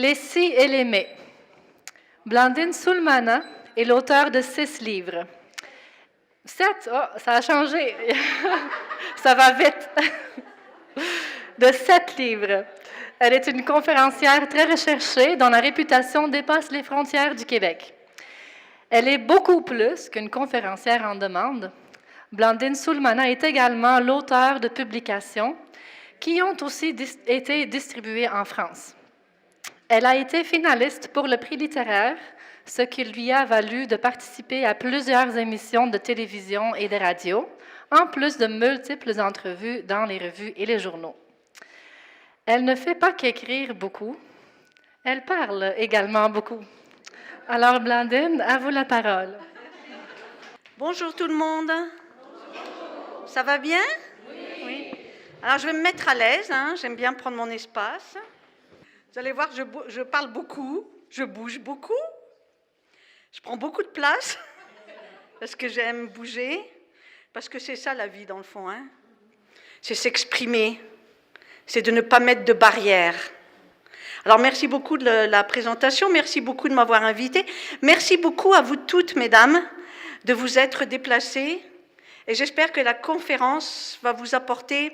Les si et les mais. Blandine Soulmana est l'auteure de 6 livres. 7, ça a changé. Ça va vite. De 7 livres. Elle est une conférencière très recherchée dont la réputation dépasse les frontières du Québec. Elle est beaucoup plus qu'une conférencière en demande. Blandine Soulmana est également l'auteure de publications qui ont aussi été distribuées en France. Elle a été finaliste pour le prix littéraire, ce qui lui a valu de participer à plusieurs émissions de télévision et de radio, en plus de multiples entrevues dans les revues et les journaux. Elle ne fait pas qu'écrire beaucoup, elle parle également beaucoup. Alors, Blandine, à vous la parole. Bonjour tout le monde. Bonjour. Ça va bien? Oui. Alors, je vais me mettre à l'aise, j'aime bien prendre mon espace. Vous allez voir, je parle beaucoup, je bouge beaucoup, je prends beaucoup de place, parce que j'aime bouger, parce que c'est ça la vie dans le fond. C'est s'exprimer, c'est de ne pas mettre de barrières. Alors, merci beaucoup de la présentation, merci beaucoup de m'avoir invitée, merci beaucoup à vous toutes, mesdames, de vous être déplacées, et j'espère que la conférence va vous apporter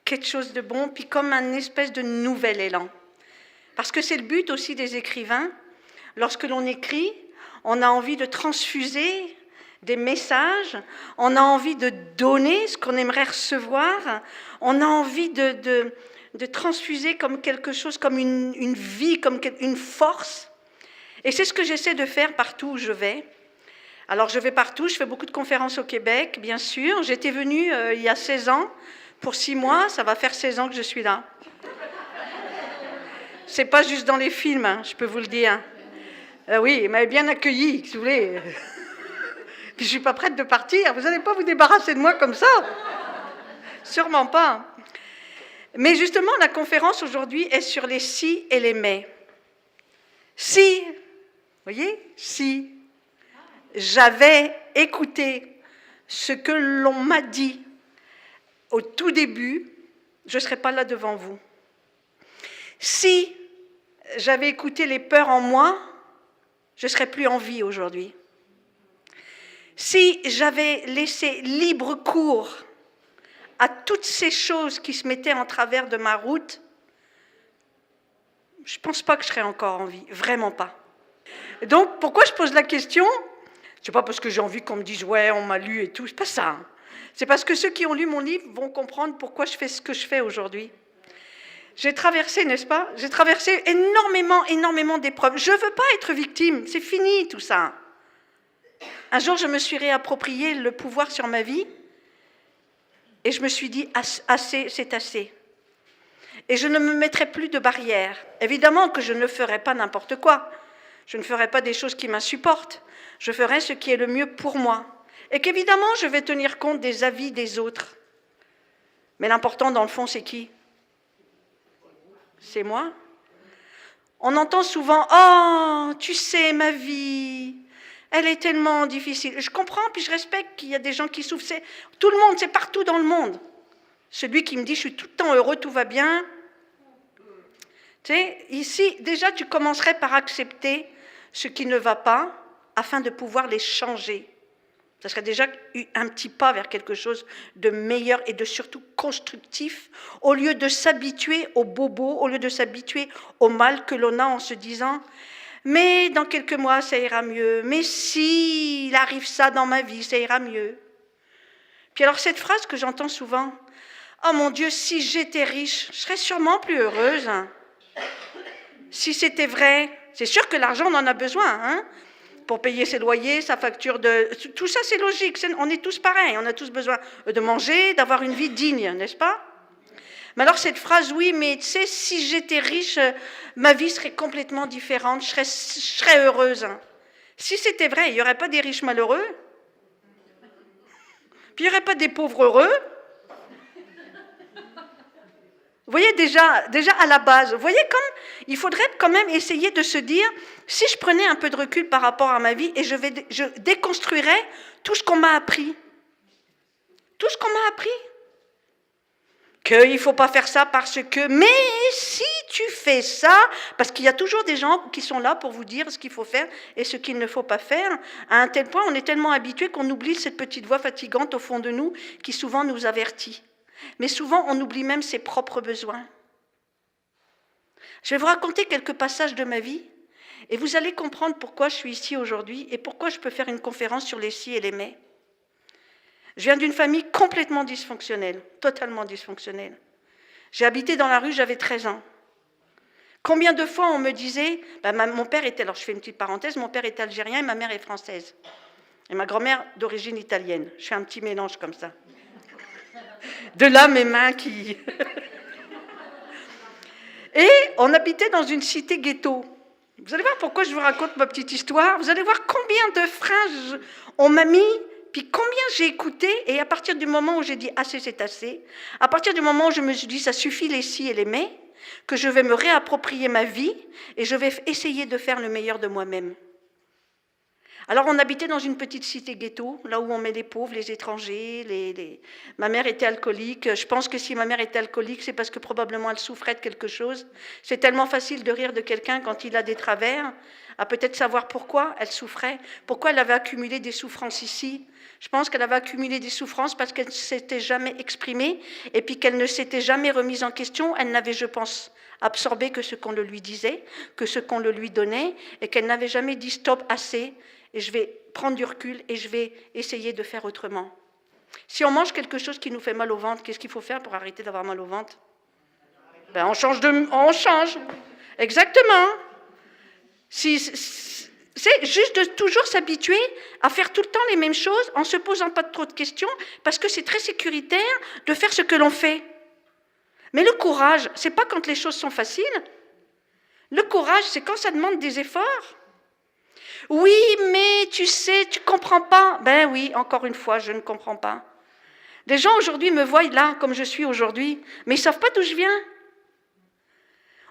quelque chose de bon, puis comme un espèce de nouvel élan. Parce que c'est le but aussi des écrivains. Lorsque l'on écrit, on a envie de transfuser des messages, on a envie de donner ce qu'on aimerait recevoir, on a envie de transfuser comme quelque chose, comme une vie, comme une force. Et c'est ce que j'essaie de faire partout où je vais. Alors je vais partout, je fais beaucoup de conférences au Québec, bien sûr. J'étais venue il y a 16 ans, pour 6 mois, ça va faire 16 ans que je suis là. C'est pas juste dans les films, je peux vous le dire. Oui, il m'avait bien accueilli, si vous voulez. Puis je suis pas prête de partir, vous n'allez pas vous débarrasser de moi comme ça. Sûrement pas. Mais justement, la conférence aujourd'hui est sur les si et les mais. Si, vous voyez, si j'avais écouté ce que l'on m'a dit au tout début, je ne serais pas là devant vous. Si j'avais écouté les peurs en moi, je ne serais plus en vie aujourd'hui. Si j'avais laissé libre cours à toutes ces choses qui se mettaient en travers de ma route, je ne pense pas que je serais encore en vie, vraiment pas. Donc, pourquoi je pose la question ? Ce n'est pas parce que j'ai envie qu'on me dise « ouais, on m'a lu et tout », c'est pas ça. C'est parce que ceux qui ont lu mon livre vont comprendre pourquoi je fais ce que je fais aujourd'hui. J'ai traversé, n'est-ce pas ? J'ai traversé énormément d'épreuves. Je ne veux pas être victime, c'est fini tout ça. Un jour, je me suis réapproprié le pouvoir sur ma vie et je me suis dit « assez, c'est assez ». Et je ne me mettrai plus de barrières. Évidemment que je ne ferai pas n'importe quoi. Je ne ferai pas des choses qui m'insupportent. Je ferai ce qui est le mieux pour moi. Et qu'évidemment, je vais tenir compte des avis des autres. Mais l'important, dans le fond, c'est qui ? C'est moi. On entend souvent « Oh, tu sais, ma vie, elle est tellement difficile. » Je comprends, puis je respecte qu'il y a des gens qui souffrent. C'est tout le monde, c'est partout dans le monde. Celui qui me dit « Je suis tout le temps heureux, tout va bien. » Tu sais, ici, déjà, tu commencerais par accepter ce qui ne va pas afin de pouvoir les changer. Ça serait déjà un petit pas vers quelque chose de meilleur et de surtout constructif, au lieu de s'habituer au bobo, au lieu de s'habituer au mal que l'on a en se disant « mais dans quelques mois, ça ira mieux, mais si il arrive ça dans ma vie, ça ira mieux ». Puis alors cette phrase que j'entends souvent « oh mon Dieu, si j'étais riche, je serais sûrement plus heureuse ». Si c'était vrai, c'est sûr que l'argent, on en a besoin, pour payer ses loyers, sa facture de... Tout ça, c'est logique, on est tous pareils, on a tous besoin de manger, d'avoir une vie digne, n'est-ce pas ? Mais alors cette phrase, oui, mais tu sais, si j'étais riche, ma vie serait complètement différente, je serais heureuse. Si c'était vrai, il n'y aurait pas des riches malheureux, puis il n'y aurait pas des pauvres heureux. Vous voyez déjà à la base, vous voyez comme il faudrait quand même essayer de se dire, si je prenais un peu de recul par rapport à ma vie et je déconstruirais tout ce qu'on m'a appris. Tout ce qu'on m'a appris. Qu'il ne faut pas faire ça parce que, mais si tu fais ça, parce qu'il y a toujours des gens qui sont là pour vous dire ce qu'il faut faire et ce qu'il ne faut pas faire. À un tel point, on est tellement habitué qu'on oublie cette petite voix fatigante au fond de nous qui souvent nous avertit. Mais souvent, on oublie même ses propres besoins. Je vais vous raconter quelques passages de ma vie et vous allez comprendre pourquoi je suis ici aujourd'hui et pourquoi je peux faire une conférence sur les si et les mais. Je viens d'une famille complètement dysfonctionnelle, totalement dysfonctionnelle. J'ai habité dans la rue, j'avais 13 ans. Combien de fois on me disait, mon père était, alors je fais une petite parenthèse, mon père est algérien et ma mère est française. Et ma grand-mère d'origine italienne. Je fais un petit mélange comme ça. De là mes mains qui... Et on habitait dans une cité ghetto. Vous allez voir pourquoi je vous raconte ma petite histoire. Vous allez voir combien de freins on m'a mis, puis combien j'ai écouté. Et à partir du moment où j'ai dit assez, c'est assez, à partir du moment où je me suis dit ça suffit les si et les mais, que je vais me réapproprier ma vie et je vais essayer de faire le meilleur de moi-même. Alors on habitait dans une petite cité ghetto, là où on met les pauvres, les étrangers, Ma mère était alcoolique. Je pense que si ma mère était alcoolique, c'est parce que probablement elle souffrait de quelque chose. C'est tellement facile de rire de quelqu'un quand il a des travers, à peut-être savoir pourquoi elle souffrait, pourquoi elle avait accumulé des souffrances ici. Je pense qu'elle avait accumulé des souffrances parce qu'elle ne s'était jamais exprimée et puis qu'elle ne s'était jamais remise en question. Elle n'avait, je pense, absorbé que ce qu'on le lui disait, que ce qu'on le lui donnait et qu'elle n'avait jamais dit stop, assez. Et je vais prendre du recul et je vais essayer de faire autrement. Si on mange quelque chose qui nous fait mal au ventre, qu'est-ce qu'il faut faire pour arrêter d'avoir mal au ventre? On change. Exactement. C'est juste de toujours s'habituer à faire tout le temps les mêmes choses en ne se posant pas trop de questions parce que c'est très sécuritaire de faire ce que l'on fait. Mais le courage, c'est pas quand les choses sont faciles. Le courage, c'est quand ça demande des efforts. Oui, mais tu sais, tu comprends pas. Ben oui, encore une fois, je ne comprends pas. Les gens aujourd'hui me voient là, comme je suis aujourd'hui, mais ils ne savent pas d'où je viens.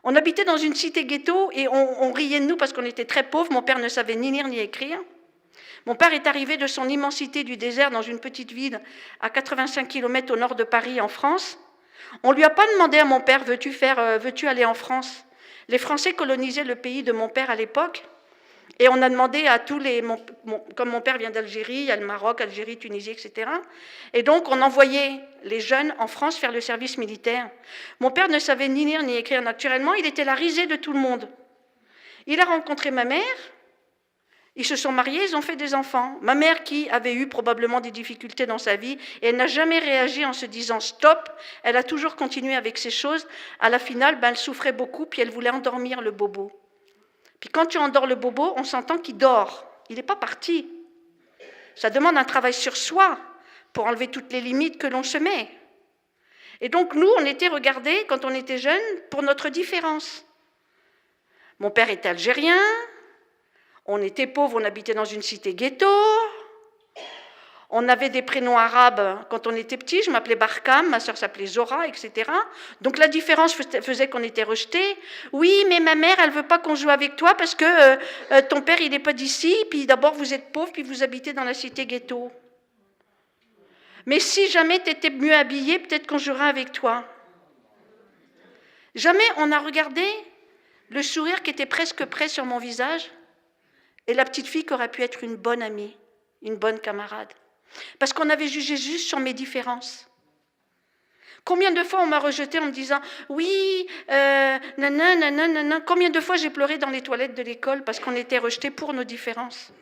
On habitait dans une cité ghetto et on riait de nous parce qu'on était très pauvres. Mon père ne savait ni lire ni écrire. Mon père est arrivé de son immensité du désert dans une petite ville à 85 km au nord de Paris, en France. On ne lui a pas demandé à mon père, veux-tu aller en France? Les Français colonisaient le pays de mon père à l'époque. Et on a demandé à tous les... comme mon père vient d'Algérie, il y a le Maroc, Algérie, Tunisie, etc. Et donc, on envoyait les jeunes en France faire le service militaire. Mon père ne savait ni lire ni écrire naturellement, il était la risée de tout le monde. Il a rencontré ma mère, ils se sont mariés, ils ont fait des enfants. Ma mère qui avait eu probablement des difficultés dans sa vie, et elle n'a jamais réagi en se disant stop, elle a toujours continué avec ces choses. À la finale, elle souffrait beaucoup, puis elle voulait endormir le bobo. Puis quand tu endors le bobo, on s'entend qu'il dort. Il n'est pas parti. Ça demande un travail sur soi pour enlever toutes les limites que l'on se met. Et donc nous, on était regardés, quand on était jeunes, pour notre différence. Mon père était algérien, on était pauvres, on habitait dans une cité ghetto, on avait des prénoms arabes quand on était petit, je m'appelais Barkam, ma sœur s'appelait Zora, etc. Donc la différence faisait qu'on était rejetés. Oui, mais ma mère, elle ne veut pas qu'on joue avec toi parce que ton père, il n'est pas d'ici, puis d'abord vous êtes pauvre, puis vous habitez dans la cité ghetto. Mais si jamais tu étais mieux habillée, peut-être qu'on jouerait avec toi. Jamais on a regardé le sourire qui était presque prêt sur mon visage et la petite fille qui aurait pu être une bonne amie, une bonne camarade. Parce qu'on avait jugé juste sur mes différences. Combien de fois on m'a rejetée en me disant « Oui, nanana. » Combien de fois j'ai pleuré dans les toilettes de l'école parce qu'on était rejetés pour nos différences.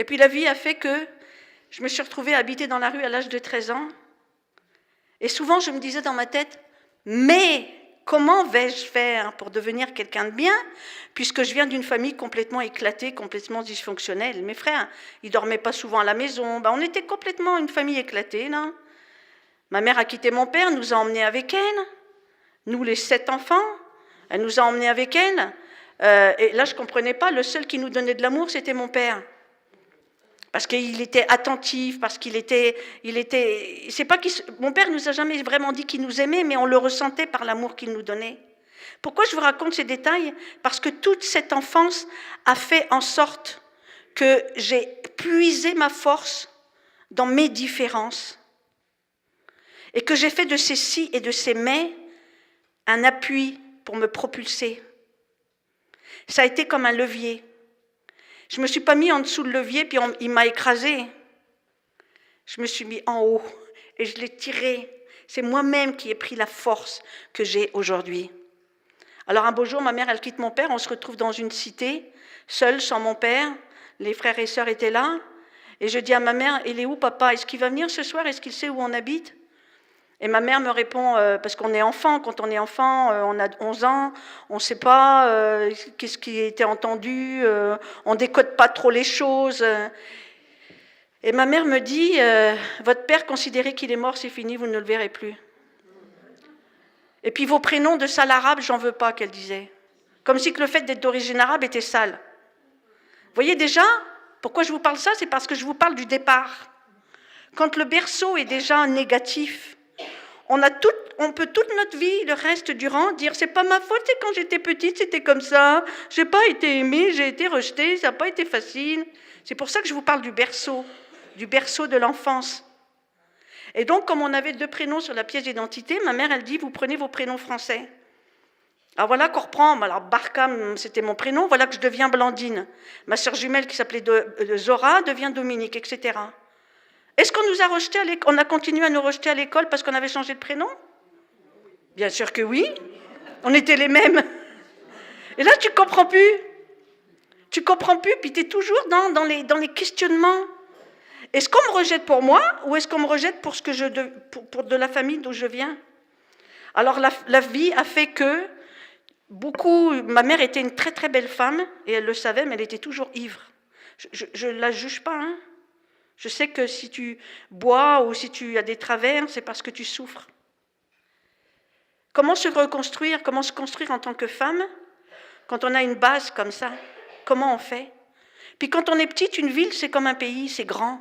Et puis la vie a fait que je me suis retrouvée à habiter dans la rue à l'âge de 13 ans. Et souvent je me disais dans ma tête « Mais comment vais-je faire pour devenir quelqu'un de bien, puisque je viens d'une famille complètement éclatée, complètement dysfonctionnelle. Mes frères, ils ne dormaient pas souvent à la maison. On était complètement une famille éclatée, là. Ma mère a quitté mon père, nous a emmenés avec elle. Nous, les 7 enfants, elle nous a emmenés avec elle. Et là, je ne comprenais pas. Le seul qui nous donnait de l'amour, c'était mon père. Parce qu'il était attentif, parce qu'il était... c'est pas mon père ne nous a jamais vraiment dit qu'il nous aimait, mais on le ressentait par l'amour qu'il nous donnait. Pourquoi je vous raconte ces détails? Parce que toute cette enfance a fait en sorte que j'ai puisé ma force dans mes différences et que j'ai fait de ces si et de ces mais un appui pour me propulser. Ça a été comme un levier. Je ne me suis pas mis en dessous le levier, puis il m'a écrasé. Je me suis mis en haut et je l'ai tiré. C'est moi-même qui ai pris la force que j'ai aujourd'hui. Alors un beau jour, ma mère, elle quitte mon père, on se retrouve dans une cité, seule, sans mon père. Les frères et sœurs étaient là. Et je dis à ma mère, il est où papa? Est-ce qu'il va venir ce soir? Est-ce qu'il sait où on habite? Et ma mère me répond, parce qu'on est enfant, quand on est enfant, on a 11 ans, on ne sait pas qu'est-ce qui a été entendu, on ne décode pas trop les choses. Et ma mère me dit, votre père, considérez qu'il est mort, c'est fini, vous ne le verrez plus. Et puis vos prénoms de sale arabe, j'en veux pas, qu'elle disait. Comme si que le fait d'être d'origine arabe était sale. Vous voyez déjà, pourquoi je vous parle ça? C'est parce que je vous parle du départ. Quand le berceau est déjà négatif, on peut toute notre vie, le reste durant, dire c'est pas ma faute, c'est quand j'étais petite, c'était comme ça, j'ai pas été aimée, j'ai été rejetée, ça n'a pas été facile. C'est pour ça que je vous parle du berceau de l'enfance. Et donc, comme on avait 2 prénoms sur la pièce d'identité, ma mère, elle dit, vous prenez vos prénoms français. Alors voilà qu'on reprend, alors Barkham, c'était mon prénom, voilà que je deviens Blandine. Ma sœur jumelle qui s'appelait Zora devient Dominique, etc. Est-ce qu'on nous a rejetés à l'école? On a continué à nous rejeter à l'école parce qu'on avait changé de prénom? Bien sûr que oui. On était les mêmes. Et là, tu comprends plus. Tu comprends plus, puis tu es toujours dans les questionnements. Est-ce qu'on me rejette pour moi ou est-ce qu'on me rejette pour de la famille d'où je viens? Alors la vie a fait que ma mère était une très très belle femme et elle le savait, mais elle était toujours ivre. Je ne la juge pas, hein. Je sais que si tu bois ou si tu as des travers, c'est parce que tu souffres. Comment se reconstruire, comment se construire en tant que femme quand on a une base comme ça? Comment on fait? Puis quand on est petite, une ville, c'est comme un pays, c'est grand.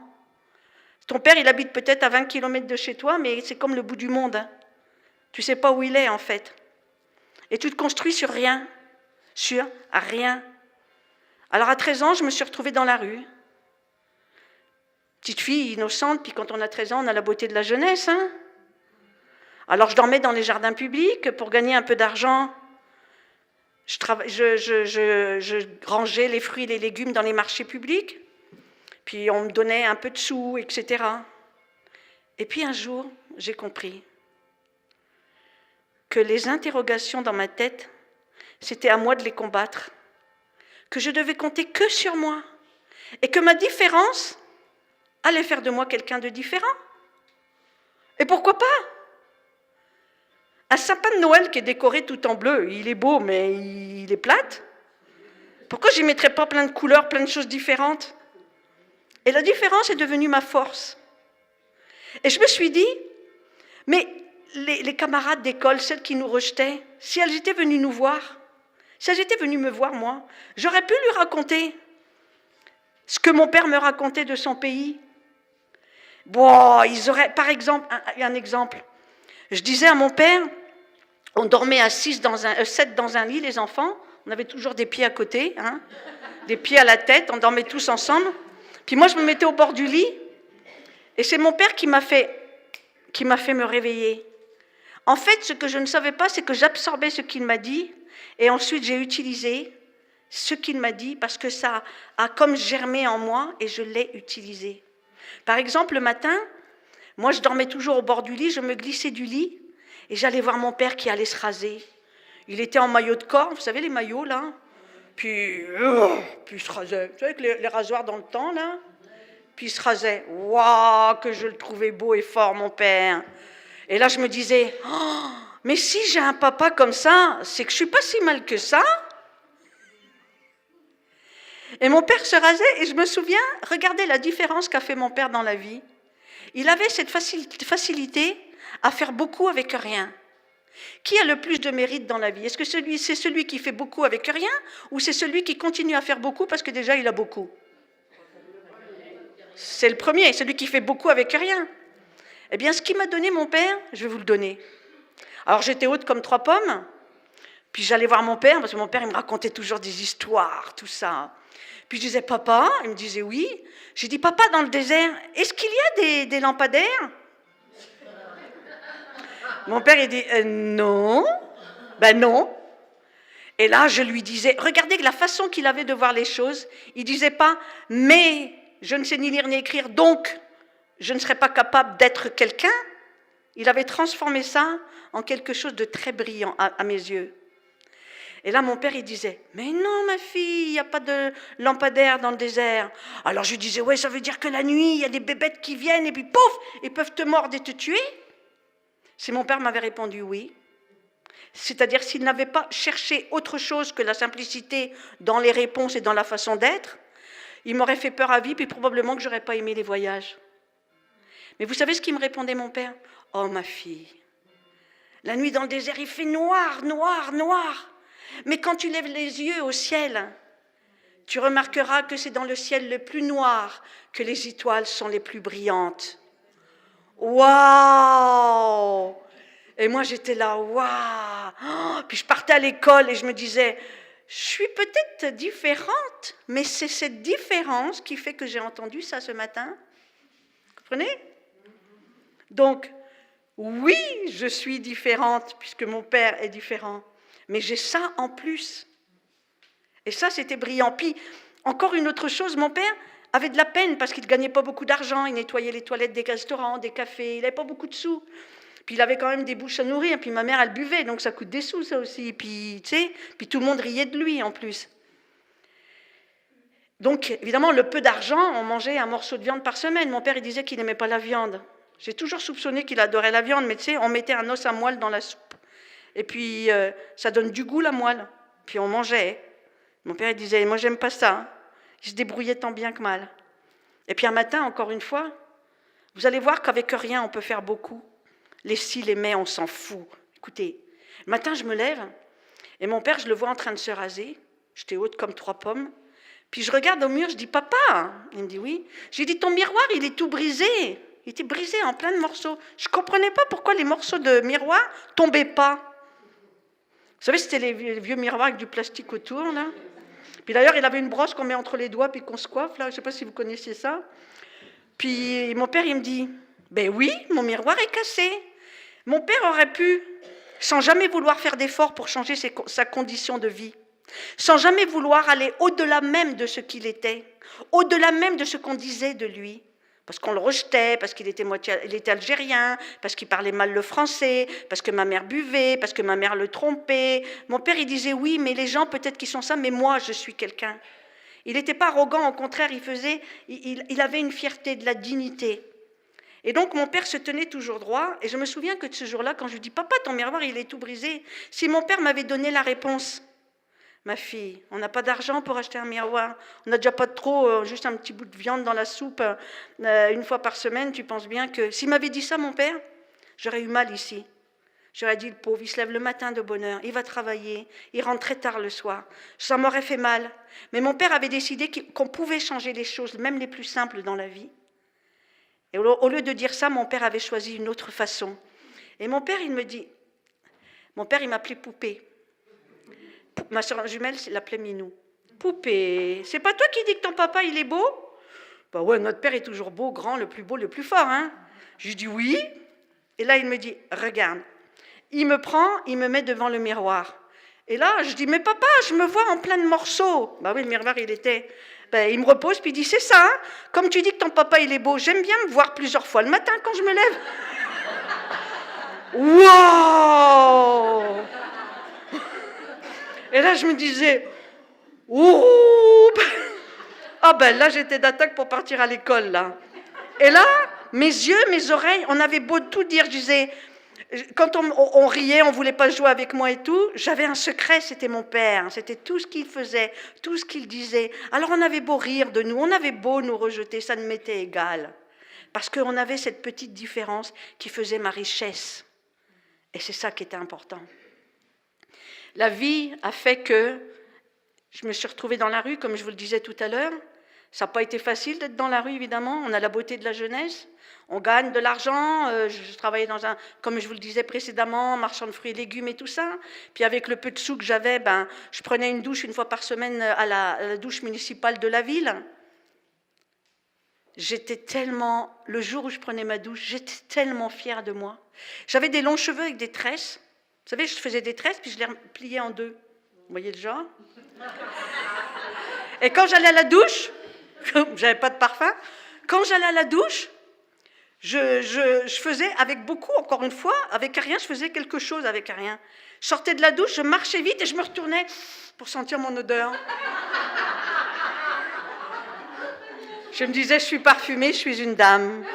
Ton père, il habite peut-être à 20 km de chez toi, mais c'est comme le bout du monde. Hein. Tu ne sais pas où il est, en fait. Et tu te construis sur rien. Sur rien. Alors à 13 ans, je me suis retrouvée dans la rue. Petite fille innocente, puis quand on a 13 ans, on a la beauté de la jeunesse. Hein. Alors je dormais dans les jardins publics pour gagner un peu d'argent. Je rangeais les fruits et les légumes dans les marchés publics. Puis on me donnait un peu de sous, etc. Et puis un jour, j'ai compris que les interrogations dans ma tête, c'était à moi de les combattre. Que je devais compter que sur moi. Et que ma différence allait faire de moi quelqu'un de différent. Et pourquoi pas? Un sapin de Noël qui est décoré tout en bleu, il est beau, mais il est plate. Pourquoi je n'y mettrais pas plein de couleurs, plein de choses différentes? Et la différence est devenue ma force. Et je me suis dit, mais les camarades d'école, celles qui nous rejetaient, si elles étaient venues nous voir, si elles étaient venues me voir, moi, j'aurais pu lui raconter ce que mon père me racontait de son pays. Bon, ils auraient, par exemple, un exemple. Je disais à mon père, on dormait à 7 dans un lit, les enfants, on avait toujours des pieds à côté, hein, des pieds à la tête, on dormait tous ensemble. Puis moi, je me mettais au bord du lit, et c'est mon père qui m'a fait me réveiller. En fait, ce que je ne savais pas, c'est que j'absorbais ce qu'il m'a dit, et ensuite j'ai utilisé ce qu'il m'a dit, parce que ça a comme germé en moi, et je l'ai utilisé. Par exemple, le matin, moi je dormais toujours au bord du lit, je me glissais du lit, et j'allais voir mon père qui allait se raser. Il était en maillot de corps, vous savez les maillots là? Puis il se rasait. Vous savez que les rasoirs dans le temps là? Puis il se rasait. Waouh, que je le trouvais beau et fort, mon père. Et là je me disais, oh, mais si j'ai un papa comme ça, c'est que je suis pas si mal que ça. Et mon père se rasait et je me souviens, regardez la différence qu'a fait mon père dans la vie. Il avait cette facilité à faire beaucoup avec rien. Qui a le plus de mérite dans la vie? Est-ce que c'est celui qui fait beaucoup avec rien ou c'est celui qui continue à faire beaucoup parce que déjà il a beaucoup? C'est le premier, celui qui fait beaucoup avec rien. Eh bien, ce qu'il m'a donné mon père, je vais vous le donner. Alors j'étais haute comme 3 pommes, puis j'allais voir mon père, parce que mon père il me racontait toujours des histoires, tout ça. Puis je disais, papa, il me disait oui. J'ai dit, papa, dans le désert, est-ce qu'il y a des lampadaires? Mon père, il dit, non. Ben non. Et là, je lui disais, regardez la façon qu'il avait de voir les choses. Il disait pas, mais je ne sais ni lire ni écrire, donc je ne serais pas capable d'être quelqu'un. Il avait transformé ça en quelque chose de très brillant à mes yeux. Et là, mon père, il disait, mais non, ma fille, il n'y a pas de lampadaire dans le désert. Alors je lui disais, ouais, ça veut dire que la nuit, il y a des bébêtes qui viennent et puis pouf, ils peuvent te mordre et te tuer. Si mon père m'avait répondu oui, c'est-à-dire s'il n'avait pas cherché autre chose que la simplicité dans les réponses et dans la façon d'être, il m'aurait fait peur à vie, puis probablement que je n'aurais pas aimé les voyages. Mais vous savez ce qu'il me répondait, mon père? Oh, ma fille, la nuit dans le désert, il fait noir, noir, noir. Mais quand tu lèves les yeux au ciel, tu remarqueras que c'est dans le ciel le plus noir que les étoiles sont les plus brillantes. Waouh! Et moi, j'étais là, waouh! Puis je partais à l'école et je me disais, je suis peut-être différente, mais c'est cette différence qui fait que j'ai entendu ça ce matin. Vous comprenez? Donc, oui, je suis différente puisque mon père est différent, mais j'ai ça en plus. Et ça, c'était brillant. Puis, encore une autre chose, mon père avait de la peine parce qu'il ne gagnait pas beaucoup d'argent, il nettoyait les toilettes des restaurants, des cafés, il n'avait pas beaucoup de sous. Puis il avait quand même des bouches à nourrir, puis ma mère, elle buvait, donc ça coûte des sous, ça aussi. Puis, tu sais, puis tout le monde riait de lui, en plus. Donc, évidemment, le peu d'argent, on mangeait un morceau de viande par semaine. Mon père, il disait qu'il n'aimait pas la viande. J'ai toujours soupçonné qu'il adorait la viande, mais tu sais, on mettait un os à moelle dans la soupe. Et puis, ça donne du goût, la moelle. Puis on mangeait. Mon père, il disait, moi, j'aime pas ça. Il se débrouillait tant bien que mal. Et puis un matin, encore une fois, vous allez voir qu'avec rien, on peut faire beaucoup. Les si, les mais, on s'en fout. Écoutez, le matin, je me lève, et mon père, je le vois en train de se raser. J'étais haute comme 3 pommes. Puis je regarde au mur, je dis, papa. Il me dit, oui. J'ai dit, ton miroir, il est tout brisé. Il était brisé en plein de morceaux. Je ne comprenais pas pourquoi les morceaux de miroir ne tombaient pas. Vous savez, c'était les vieux miroirs avec du plastique autour, là. Puis d'ailleurs, il avait une brosse qu'on met entre les doigts puis qu'on se coiffe, là. Je ne sais pas si vous connaissiez ça. Puis mon père, il me dit, ben oui, mon miroir est cassé. Mon père aurait pu, sans jamais vouloir faire d'efforts pour changer sa condition de vie, sans jamais vouloir aller au-delà même de ce qu'il était, au-delà même de ce qu'on disait de lui, parce qu'on le rejetait, parce qu'il était algérien, parce qu'il parlait mal le français, parce que ma mère buvait, parce que ma mère le trompait. Mon père, il disait, oui, mais les gens, peut-être qu'ils sont ça, mais moi, je suis quelqu'un. Il n'était pas arrogant, au contraire, il avait une fierté, de la dignité. Et donc, mon père se tenait toujours droit, et je me souviens que de ce jour-là, quand je lui dis, papa, ton miroir, il est tout brisé, si mon père m'avait donné la réponse, ma fille, on n'a pas d'argent pour acheter un miroir, on n'a déjà pas de trop, juste un petit bout de viande dans la soupe, une fois par semaine, tu penses bien que... S'il m'avait dit ça, mon père, j'aurais eu mal ici. J'aurais dit, le pauvre, il se lève le matin de bonne heure, il va travailler, il rentre très tard le soir. Ça m'aurait fait mal. Mais mon père avait décidé qu'on pouvait changer les choses, même les plus simples dans la vie. Et au lieu de dire ça, mon père avait choisi une autre façon. Et mon père, il me dit, mon père, il m'appelait Poupée. Ma soeur jumelle l'appelait Minou. Poupée, c'est pas toi qui dis que ton papa, il est beau? Bah ouais, notre père est toujours beau, grand, le plus beau, le plus fort, hein. Je lui dis oui. Et là, il me dit, regarde. Il me prend, il me met devant le miroir. Et là, je dis, mais papa, je me vois en plein de morceaux. Bah oui, le miroir, il était... Ben, il me repose, puis il dit, c'est ça, hein, comme tu dis que ton papa, il est beau, j'aime bien me voir plusieurs fois le matin quand je me lève. Waouh! Et là, je me disais, ouh! Ah ben là, j'étais d'attaque pour partir à l'école, là. Et là, mes yeux, mes oreilles, on avait beau tout dire, je disais... Quand on riait, on ne voulait pas jouer avec moi et tout, j'avais un secret, c'était mon père, c'était tout ce qu'il faisait, tout ce qu'il disait. Alors on avait beau rire de nous, on avait beau nous rejeter, ça ne m'était égal. Parce qu'on avait cette petite différence qui faisait ma richesse. Et c'est ça qui était important. La vie a fait que je me suis retrouvée dans la rue, comme je vous le disais tout à l'heure. Ça n'a pas été facile d'être dans la rue, évidemment. On a la beauté de la jeunesse. On gagne de l'argent. Je travaillais dans un, comme je vous le disais précédemment, marchand de fruits et légumes et tout ça. Puis avec le peu de sous que j'avais, je prenais une douche une fois par semaine à la douche municipale de la ville. J'étais tellement, le jour où je prenais ma douche, j'étais tellement fière de moi. J'avais des longs cheveux avec des tresses. Vous savez, je faisais des tresses, puis je les pliais en deux. Vous voyez le genre? Et quand j'allais à la douche, j'avais pas de parfum, quand j'allais à la douche, je faisais avec beaucoup, encore une fois, avec rien, je faisais quelque chose avec rien. Je sortais de la douche, je marchais vite et je me retournais pour sentir mon odeur. Je me disais, je suis parfumée, je suis une dame.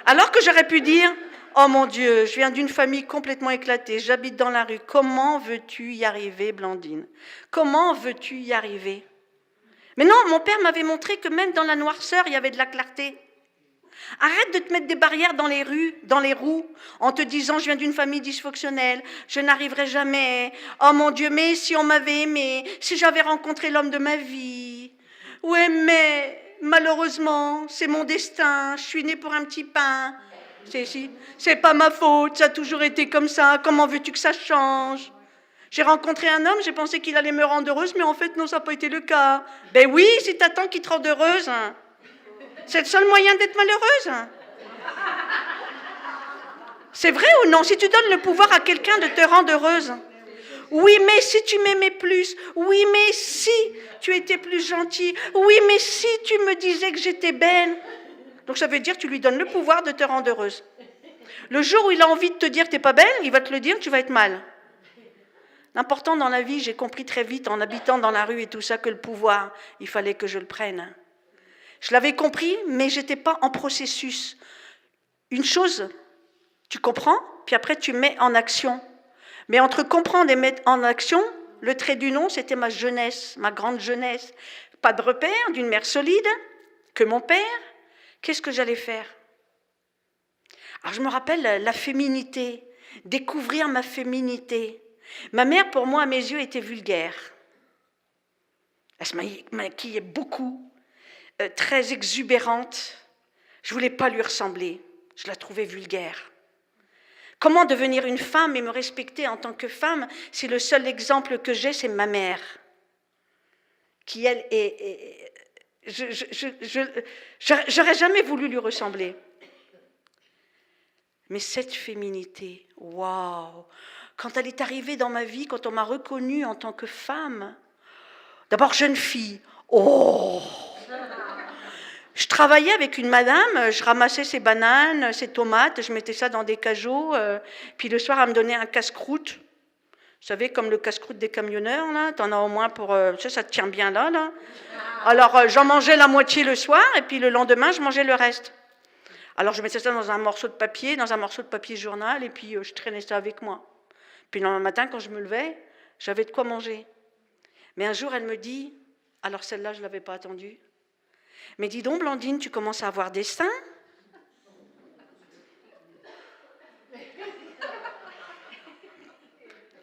Alors que j'aurais pu dire, oh mon Dieu, je viens d'une famille complètement éclatée, j'habite dans la rue, comment veux-tu y arriver, Blandine? Comment veux-tu y arriver? Mais non, mon père m'avait montré que même dans la noirceur, il y avait de la clarté. Arrête de te mettre des barrières dans les rues, dans les roues, en te disant, je viens d'une famille dysfonctionnelle, je n'arriverai jamais. Oh mon Dieu, mais si on m'avait aimé, si j'avais rencontré l'homme de ma vie. Ouais, mais malheureusement, c'est mon destin, je suis née pour un petit pain. C'est pas ma faute, ça a toujours été comme ça, comment veux-tu que ça change? J'ai rencontré un homme, j'ai pensé qu'il allait me rendre heureuse, mais en fait, non, ça n'a pas été le cas. Ben oui, si t'attends qu'il te rende heureuse, c'est le seul moyen d'être malheureuse. C'est vrai ou non? Si tu donnes le pouvoir à quelqu'un de te rendre heureuse. Oui, mais si tu m'aimais plus. Oui, mais si tu étais plus gentil. Oui, mais si tu me disais que j'étais belle. Donc ça veut dire que tu lui donnes le pouvoir de te rendre heureuse. Le jour où il a envie de te dire que tu n'es pas belle, il va te le dire, tu vas être mal. L'important dans la vie, j'ai compris très vite en habitant dans la rue et tout ça que le pouvoir, il fallait que je le prenne. Je l'avais compris, mais je n'étais pas en processus. Une chose, tu comprends, puis après tu mets en action. Mais entre comprendre et mettre en action, le trait d'union, c'était ma jeunesse, ma grande jeunesse. Pas de repère, d'une mère solide, que mon père. Qu'est-ce que j'allais faire? Alors je me rappelle la féminité, découvrir ma féminité. Ma mère, pour moi, à mes yeux, était vulgaire. Elle se maquillait beaucoup, très exubérante. Je ne voulais pas lui ressembler. Je la trouvais vulgaire. Comment devenir une femme et me respecter en tant que femme si le seul exemple que j'ai, c'est ma mère, qui, elle, j'aurais jamais voulu lui ressembler. Mais cette féminité, waouh! Quand elle est arrivée dans ma vie, quand on m'a reconnue en tant que femme, d'abord jeune fille, oh! Je travaillais avec une madame, je ramassais ses bananes, ses tomates, je mettais ça dans des cajots, puis le soir, elle me donnait un casse-croûte. Vous savez, comme le casse-croûte des camionneurs, là, t'en as au moins pour... ça te tient bien là. Alors, j'en mangeais la moitié le soir, et puis le lendemain, je mangeais le reste. Alors, je mettais ça dans un morceau de papier journal, et puis je traînais ça avec moi. Puis le lendemain matin, quand je me levais, j'avais de quoi manger. Mais un jour, elle me dit, alors celle-là, je ne l'avais pas attendue, mais dis donc, Blandine, tu commences à avoir des seins?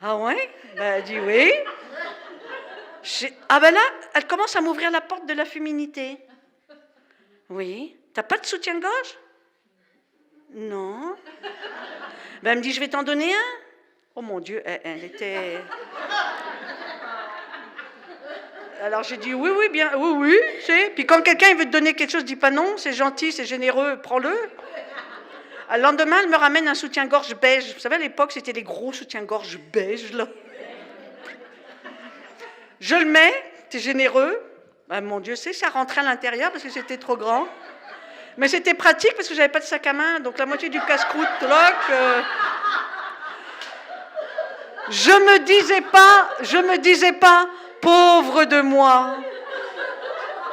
Ah ouais? Ben, elle dit oui. Ah ben là, elle commence à m'ouvrir la porte de la féminité. Oui. T'as pas de soutien-gorge? Non. Ben, elle me dit, je vais t'en donner un. Oh mon Dieu, elle était... Alors j'ai dit oui, bien, oui, c'est. Puis quand quelqu'un veut te donner quelque chose, dis pas non, c'est gentil, c'est généreux, prends-le. Le lendemain, elle me ramène un soutien-gorge beige. Vous savez, à l'époque, c'était des gros soutiens-gorge beige, là. Je le mets, c'est généreux. Ben, mon Dieu, ça rentrait à l'intérieur parce que c'était trop grand. Mais c'était pratique parce que j'avais pas de sac à main, donc la moitié du casse-croûte, je me disais pas, pauvre de moi.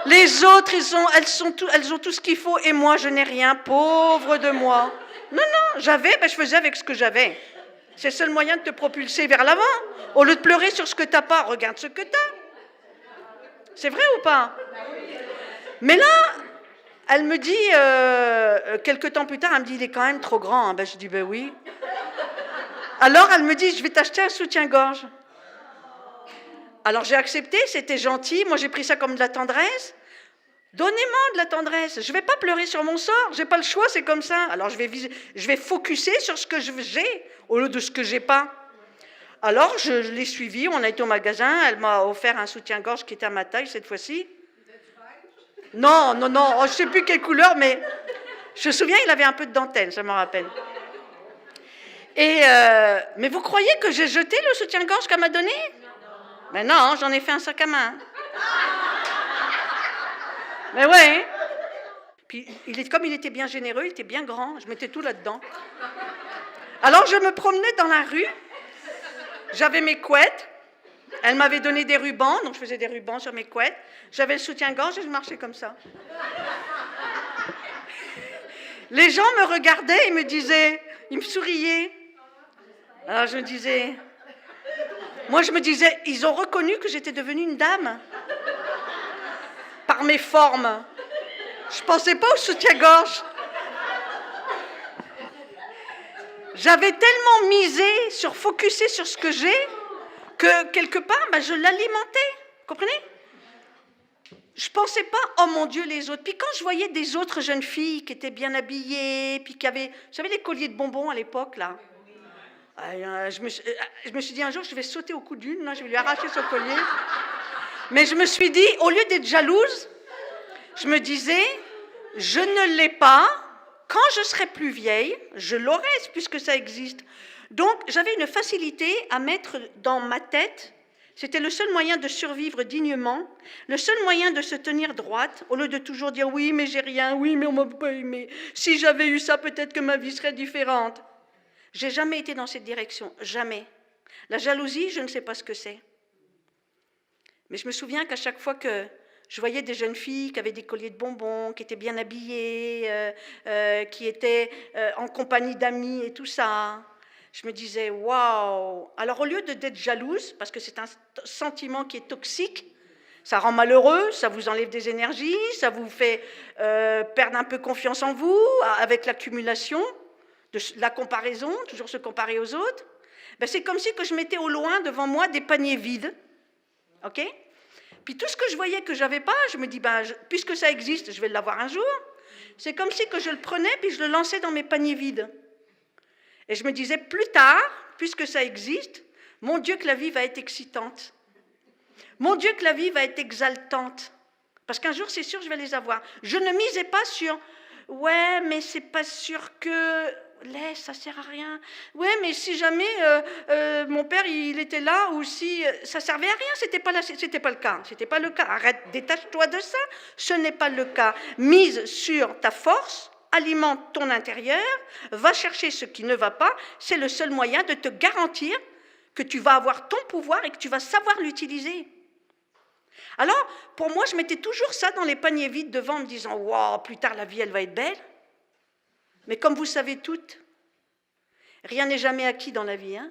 Les autres, elles ont tout ce qu'il faut et moi, je n'ai rien. Pauvre de moi. Non, je faisais avec ce que j'avais. C'est le seul moyen de te propulser vers l'avant. Au lieu de pleurer sur ce que tu n'as pas, regarde ce que tu as. C'est vrai ou pas? Mais là, elle me dit, quelques temps plus tard, elle me dit, il est quand même trop grand. Hein. Ben, je dis, ben oui. Alors, elle me dit, je vais t'acheter un soutien-gorge. Alors, j'ai accepté, c'était gentil. Moi, j'ai pris ça comme de la tendresse. Donnez-moi de la tendresse. Je ne vais pas pleurer sur mon sort. Je n'ai pas le choix, c'est comme ça. Alors, je vais focusser sur ce que j'ai au lieu de ce que je n'ai pas. Alors, je l'ai suivie. On a été au magasin. Elle m'a offert un soutien-gorge qui était à ma taille cette fois-ci. Non. Je ne sais plus quelle couleur, mais je me souviens, il avait un peu de dentelle, ça me rappelle. Mais vous croyez que j'ai jeté le soutien-gorge qu'elle m'a donné? Mais non, j'en ai fait un sac à main. Mais ouais. Puis comme il était bien généreux, il était bien grand, je mettais tout là-dedans. Alors je me promenais dans la rue, j'avais mes couettes, elle m'avait donné des rubans, donc je faisais des rubans sur mes couettes, j'avais le soutien-gorge et je marchais comme ça. Les gens me regardaient et me disaient, ils me souriaient. Alors je me disais, ils ont reconnu que j'étais devenue une dame par mes formes. Je ne pensais pas au soutien-gorge. J'avais tellement misé focusé sur ce que j'ai, que quelque part, je l'alimentais. Comprenez? Je ne pensais pas, oh mon Dieu, les autres. Puis quand je voyais des autres jeunes filles qui étaient bien habillées, puis qui avaient, vous savez, les colliers de bonbons à l'époque, là. Je me suis dit un jour, je vais sauter au cou d'une, là, je vais lui arracher son collier. Mais je me suis dit, au lieu d'être jalouse, je me disais, je ne l'ai pas, quand je serai plus vieille, je l'aurai, puisque ça existe. Donc, j'avais une facilité à mettre dans ma tête, c'était le seul moyen de survivre dignement, le seul moyen de se tenir droite, au lieu de toujours dire, oui, mais j'ai rien, oui, mais on m'a pas aimé, si j'avais eu ça, peut-être que ma vie serait différente. J'ai jamais été dans cette direction, jamais. La jalousie, je ne sais pas ce que c'est. Mais je me souviens qu'à chaque fois que je voyais des jeunes filles qui avaient des colliers de bonbons, qui étaient bien habillées, qui étaient en compagnie d'amis et tout ça, je me disais, waouh! Alors au lieu d'être jalouse, parce que c'est un sentiment qui est toxique, ça rend malheureux, ça vous enlève des énergies, ça vous fait perdre un peu confiance en vous, avec l'accumulation, de la comparaison, toujours se comparer aux autres, c'est comme si que je mettais au loin devant moi des paniers vides, ok? Puis tout ce que je voyais que j'avais pas, je me dis, puisque ça existe, je vais l'avoir un jour. C'est comme si que je le prenais puis je le lançais dans mes paniers vides. Et je me disais, plus tard, puisque ça existe, mon Dieu que la vie va être excitante. Mon Dieu que la vie va être exaltante. Parce qu'un jour, c'est sûr, je vais les avoir. Je ne misais pas sur, ouais, mais c'est pas sûr que... Laisse, ça sert à rien. Ouais, mais si jamais mon père il était là, ou si ça servait à rien, c'était pas le cas. C'était pas le cas. Arrête, détache-toi de ça. Ce n'est pas le cas. Mise sur ta force, alimente ton intérieur, va chercher ce qui ne va pas. C'est le seul moyen de te garantir que tu vas avoir ton pouvoir et que tu vas savoir l'utiliser. Alors, pour moi, je mettais toujours ça dans les paniers vides devant, en me disant, waouh, plus tard la vie elle va être belle. Mais comme vous savez toutes, rien n'est jamais acquis dans la vie. Hein?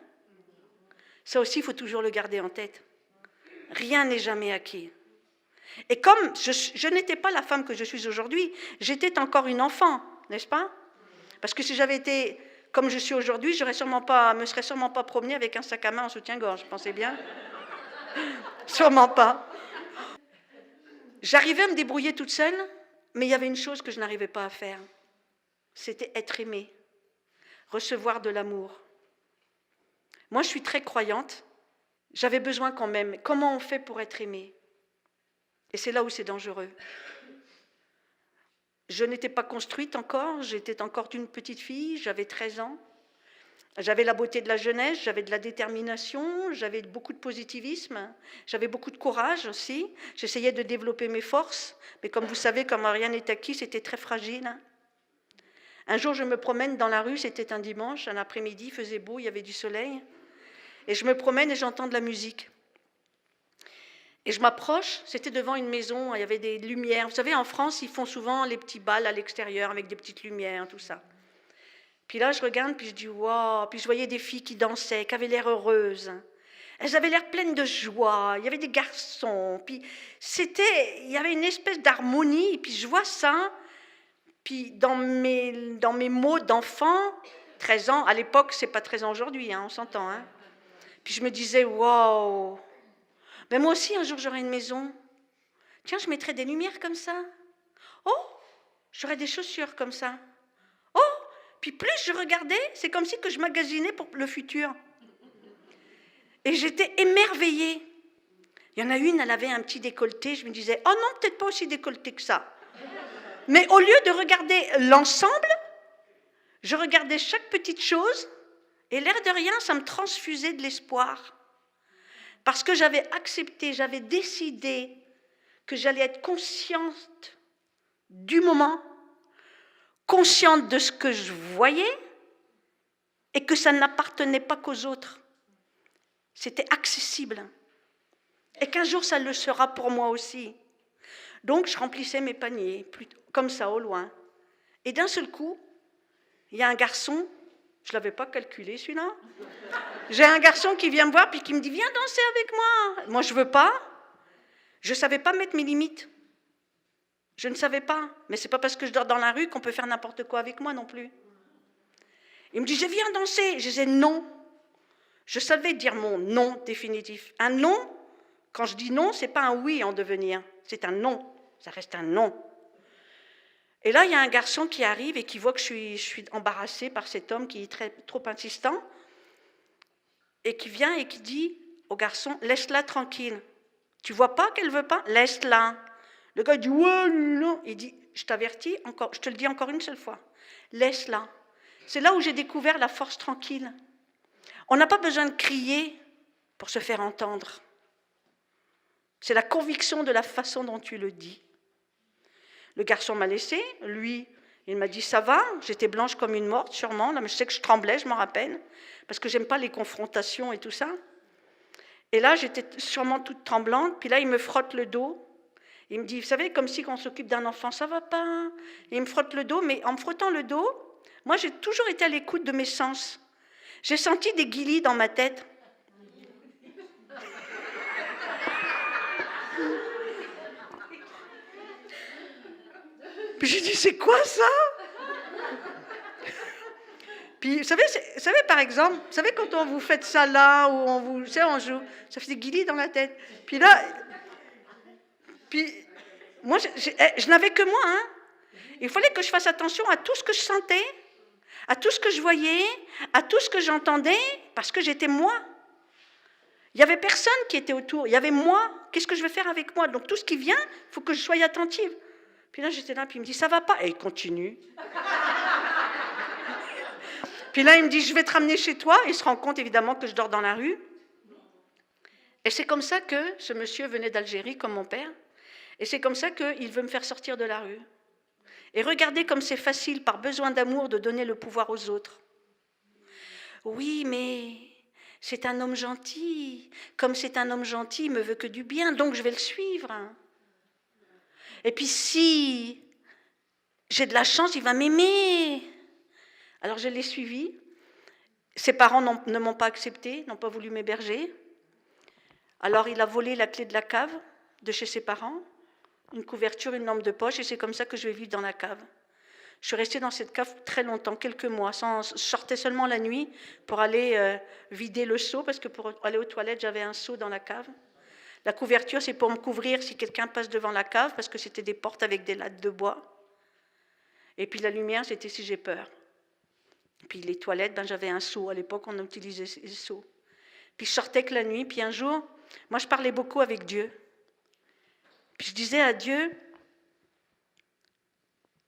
Ça aussi, il faut toujours le garder en tête. Rien n'est jamais acquis. Et comme je n'étais pas la femme que je suis aujourd'hui, j'étais encore une enfant, n'est-ce pas? Parce que si j'avais été comme je suis aujourd'hui, je me serais sûrement pas promenée avec un sac à main en soutien-gorge, pensez bien? Sûrement pas. J'arrivais à me débrouiller toute seule, mais il y avait une chose que je n'arrivais pas à faire. C'était être aimée, recevoir de l'amour. Moi, je suis très croyante. J'avais besoin quand même. Comment on fait pour être aimée? Et c'est là où c'est dangereux. Je n'étais pas construite encore, j'étais encore une petite fille, j'avais 13 ans. J'avais la beauté de la jeunesse, j'avais de la détermination, j'avais beaucoup de positivisme, j'avais beaucoup de courage aussi. J'essayais de développer mes forces, mais comme vous savez, comme rien n'est acquis, c'était très fragile. Un jour, je me promène dans la rue, c'était un dimanche, un après-midi, il faisait beau, il y avait du soleil. Et je me promène et j'entends de la musique. Et je m'approche, c'était devant une maison, il y avait des lumières. Vous savez, en France, ils font souvent les petits bals à l'extérieur avec des petites lumières, tout ça. Puis là, je regarde, puis je dis, waouh, puis je voyais des filles qui dansaient, qui avaient l'air heureuses. Elles avaient l'air pleines de joie, il y avait des garçons, puis il y avait une espèce d'harmonie, puis je vois ça. Puis dans mes mots d'enfant, 13 ans, à l'époque, c'est pas 13 ans aujourd'hui, hein, on s'entend. Hein. Puis je me disais, waouh, mais moi aussi un jour j'aurai une maison. Tiens, je mettrai des lumières comme ça. Oh, j'aurai des chaussures comme ça. Oh, puis plus je regardais, c'est comme si que je magasinais pour le futur. Et j'étais émerveillée. Il y en a une, elle avait un petit décolleté, je me disais, oh non, peut-être pas aussi décolleté que ça. Mais au lieu de regarder l'ensemble, je regardais chaque petite chose Et l'air de rien, ça me transfusait de l'espoir. Parce que j'avais accepté, j'avais décidé que j'allais être consciente du moment, consciente de ce que je voyais et que ça n'appartenait pas qu'aux autres. C'était accessible. Et qu'un jour, ça le sera pour moi aussi. Donc, je remplissais mes paniers, comme ça, au loin. Et d'un seul coup, il y a un garçon, je ne l'avais pas calculé celui-là, j'ai un garçon qui vient me voir puis qui me dit « Viens danser avec moi ». Moi, je ne veux pas. Je ne savais pas mettre mes limites. Je ne savais pas. Mais ce n'est pas parce que je dors dans la rue qu'on peut faire n'importe quoi avec moi non plus. Il me dit « Je viens danser ». Je disais « Non ». Je savais dire mon non définitif. Un non, quand je dis non, ce n'est pas un oui en devenir. C'est un non. Ça reste un non. Et là, il y a un garçon qui arrive et qui voit que je suis embarrassée par cet homme qui est trop insistant et qui vient et qui dit au garçon « Laisse-la tranquille. Tu vois pas qu'elle veut pas? Laisse-la. » Le gars dit « Ouais, non. » Il dit « Je t'avertis, je te le dis encore une seule fois. Laisse-la. » C'est là où j'ai découvert la force tranquille. On n'a pas besoin de crier pour se faire entendre. C'est la conviction de la façon dont tu le dis. Le garçon m'a laissé, lui, il m'a dit « Ça va ?» J'étais blanche comme une morte, sûrement. Là, mais je sais que je tremblais, je m'en rappelle, parce que j'aime pas les confrontations et tout ça. Et là, j'étais sûrement toute tremblante. Puis là, il me frotte le dos. Il me dit « Vous savez, comme si quand on s'occupe d'un enfant, ça va pas ?» Et il me frotte le dos, mais en me frottant le dos, moi, j'ai toujours été à l'écoute de mes sens. J'ai senti des guilis dans ma tête. Puis j'ai dit, c'est quoi ça? Puis, vous savez, par exemple, vous savez quand on vous fait ça là, ou on joue, ça fait des guilis dans la tête. Puis là, moi, je n'avais que moi, hein. Il fallait que je fasse attention à tout ce que je sentais, à tout ce que je voyais, à tout ce que j'entendais, parce que j'étais moi. Il n'y avait personne qui était autour, il y avait moi. Qu'est-ce que je vais faire avec moi? Donc tout ce qui vient, il faut que je sois attentive. Puis là, j'étais là, puis il me dit, ça va pas? Et il continue. Puis là, il me dit, je vais te ramener chez toi. Il se rend compte, évidemment, que je dors dans la rue. Et c'est comme ça que ce monsieur venait d'Algérie, comme mon père. Et c'est comme ça qu'il veut me faire sortir de la rue. Et regardez comme c'est facile, par besoin d'amour, de donner le pouvoir aux autres. Oui, mais c'est un homme gentil. Comme c'est un homme gentil, il me veut que du bien, donc je vais le suivre. Et puis si j'ai de la chance, il va m'aimer. Alors je l'ai suivi. Ses parents ne m'ont pas accepté, n'ont pas voulu m'héberger. Alors il a volé la clé de la cave de chez ses parents, une couverture, une lampe de poche, et c'est comme ça que je vais vivre dans la cave. Je suis restée dans cette cave très longtemps, quelques mois. Je sortais seulement la nuit pour aller vider le seau, parce que pour aller aux toilettes, j'avais un seau dans la cave. La couverture, c'est pour me couvrir si quelqu'un passe devant la cave, parce que c'était des portes avec des lattes de bois. Et puis la lumière, c'était si j'ai peur. Puis les toilettes, j'avais un seau. À l'époque, on utilisait ces seaux. Puis je sortais que la nuit. Puis un jour, moi, je parlais beaucoup avec Dieu. Puis je disais à Dieu,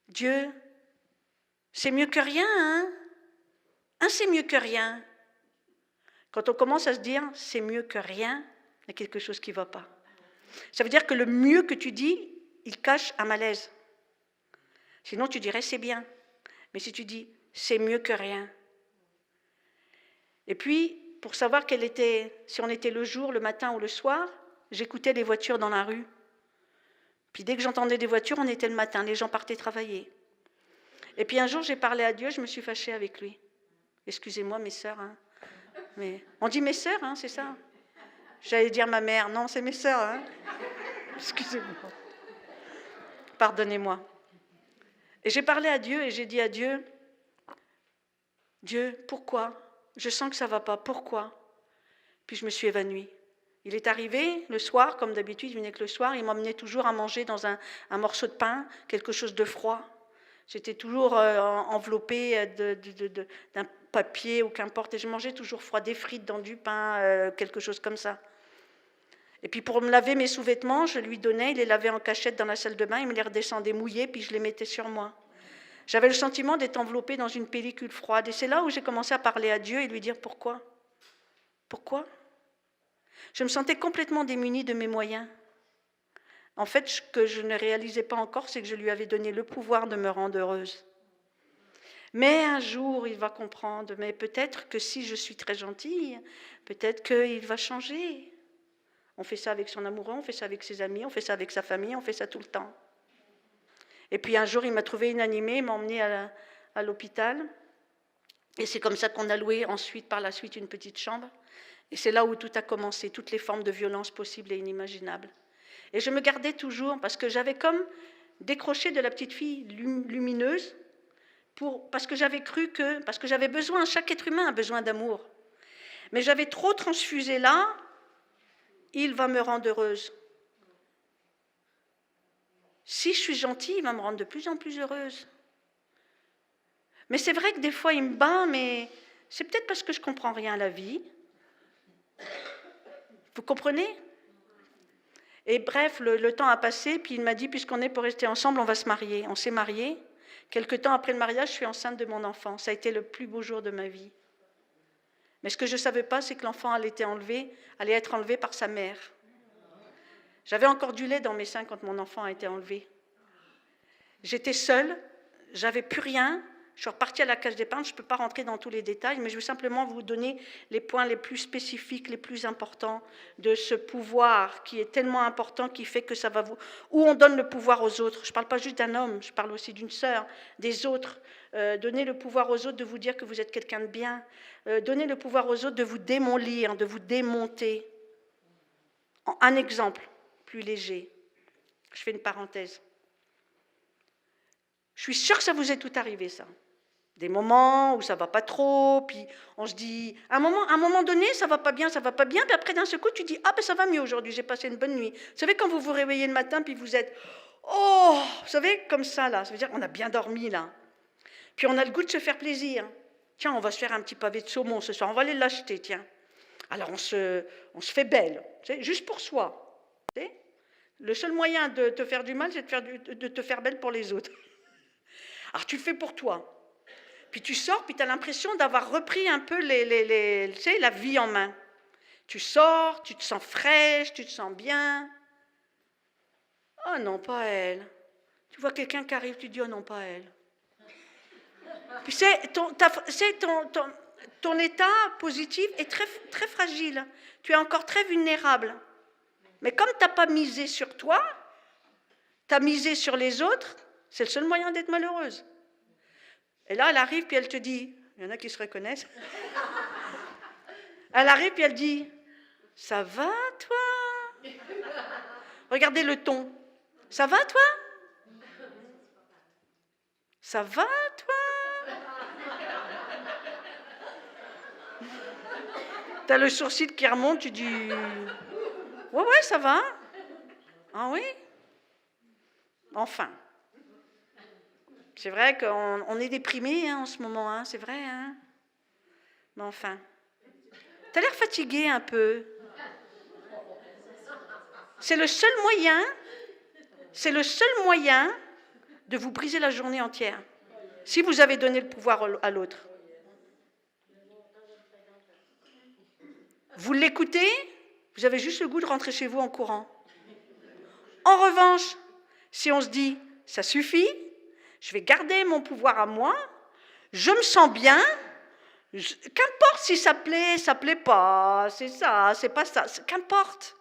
Dieu, c'est mieux que rien, hein? C'est mieux que rien. Quand on commence à se dire, c'est mieux que rien, il y a quelque chose qui ne va pas. Ça veut dire que le mieux que tu dis, il cache un malaise. Sinon, tu dirais, c'est bien. Mais si tu dis, c'est mieux que rien. Et puis, pour savoir si on était le jour, le matin ou le soir, j'écoutais les voitures dans la rue. Puis dès que j'entendais des voitures, on était le matin, les gens partaient travailler. Et puis un jour, j'ai parlé à Dieu, je me suis fâchée avec lui. Excusez-moi, mes sœurs. Hein. Mais on dit mes sœurs, hein, c'est ça? J'allais dire ma mère. Non, c'est mes sœurs. Hein. Excusez-moi. Pardonnez-moi. Et j'ai parlé à Dieu et j'ai dit à Dieu, Dieu, pourquoi? Je sens que ça ne va pas. Pourquoi? Puis je me suis évanouie. Il est arrivé le soir, comme d'habitude, il venait que le soir, il m'emmenait toujours à manger dans un morceau de pain, quelque chose de froid. J'étais toujours enveloppée d'un papier ou qu'importe, et je mangeais toujours froid, des frites dans du pain, quelque chose comme ça. Et puis pour me laver mes sous-vêtements, je lui donnais, il les lavait en cachette dans la salle de bain, il me les redescendait mouillés, puis je les mettais sur moi. J'avais le sentiment d'être enveloppée dans une pellicule froide. Et c'est là où j'ai commencé à parler à Dieu et lui dire pourquoi. Pourquoi? Je me sentais complètement démunie de mes moyens. En fait, ce que je ne réalisais pas encore, c'est que je lui avais donné le pouvoir de me rendre heureuse. Mais un jour, il va comprendre. Mais peut-être que si je suis très gentille, peut-être qu'il va changer. On fait ça avec son amoureux, on fait ça avec ses amis, on fait ça avec sa famille, on fait ça tout le temps. Et puis un jour, il m'a trouvé inanimée, il m'a emmenée à l'hôpital. Et c'est comme ça qu'on a loué ensuite, par la suite, une petite chambre. Et c'est là où tout a commencé, toutes les formes de violence possibles et inimaginables. Et je me gardais toujours, parce que j'avais comme décroché de la petite fille lumineuse, parce que j'avais cru que, parce que j'avais besoin, chaque être humain a besoin d'amour. Mais j'avais trop transfusé là, il va me rendre heureuse. Si je suis gentille, il va me rendre de plus en plus heureuse. Mais c'est vrai que des fois, il me bat, mais c'est peut-être parce que je ne comprends rien à la vie. Vous comprenez? Et bref, le temps a passé, puis il m'a dit, puisqu'on est pour rester ensemble, on va se marier. On s'est mariés. Quelque temps après le mariage, je suis enceinte de mon enfant. Ça a été le plus beau jour de ma vie. Mais ce que je ne savais pas, c'est que l'enfant allait être enlevé par sa mère. J'avais encore du lait dans mes seins quand mon enfant a été enlevé. J'étais seule, j'avais plus rien. Je suis repartie à la case d'épargne, je ne peux pas rentrer dans tous les détails, mais je veux simplement vous donner les points les plus spécifiques, les plus importants de ce pouvoir qui est tellement important, qui fait que ça va vous... Où on donne le pouvoir aux autres. Je ne parle pas juste d'un homme, je parle aussi d'une sœur, des autres. Donner le pouvoir aux autres de vous dire que vous êtes quelqu'un de bien. Donner le pouvoir aux autres de vous démolir, de vous démonter. Un exemple plus léger. Je fais une parenthèse. Je suis sûre que ça vous est tout arrivé, ça. Des moments où ça ne va pas trop, puis on se dit, à un moment donné, ça ne va pas bien, puis après d'un seul coup, tu dis, ah ben ça va mieux aujourd'hui, j'ai passé une bonne nuit. Vous savez, quand vous vous réveillez le matin, puis vous êtes, oh, vous savez, comme ça, là, ça veut dire qu'on a bien dormi, là. Puis on a le goût de se faire plaisir. Tiens, on va se faire un petit pavé de saumon ce soir, on va aller l'acheter, tiens. Alors on se fait belle, juste pour soi. Le seul moyen de te faire du mal, c'est de te faire belle pour les autres. Alors tu le fais pour toi. Puis tu sors, puis tu as l'impression d'avoir repris un peu la vie en main. Tu sors, tu te sens fraîche, tu te sens bien. Oh non, pas elle. Tu vois quelqu'un qui arrive, tu dis, oh non, pas elle. Puis ton état positif est très, très fragile. Tu es encore très vulnérable. Mais comme tu n'as pas misé sur toi, tu as misé sur les autres, c'est le seul moyen d'être malheureuse. Et là, elle arrive, puis elle te dit, il y en a qui se reconnaissent, elle arrive, puis elle dit, ça va, toi? Regardez le ton. Ça va, toi? Ça va, toi? T'as le sourcil qui remonte, tu dis, ouais, ça va. Ah oui? Enfin. C'est vrai qu'on est déprimé en ce moment, hein, c'est vrai. Hein, mais enfin. T'as l'air fatigué un peu. C'est le seul moyen de vous briser la journée entière. Si vous avez donné le pouvoir à l'autre. Vous l'écoutez, vous avez juste le goût de rentrer chez vous en courant. En revanche, si on se dit, ça suffit, je vais garder mon pouvoir à moi, je me sens bien, qu'importe si ça plaît pas, c'est ça, c'est pas ça, qu'importe.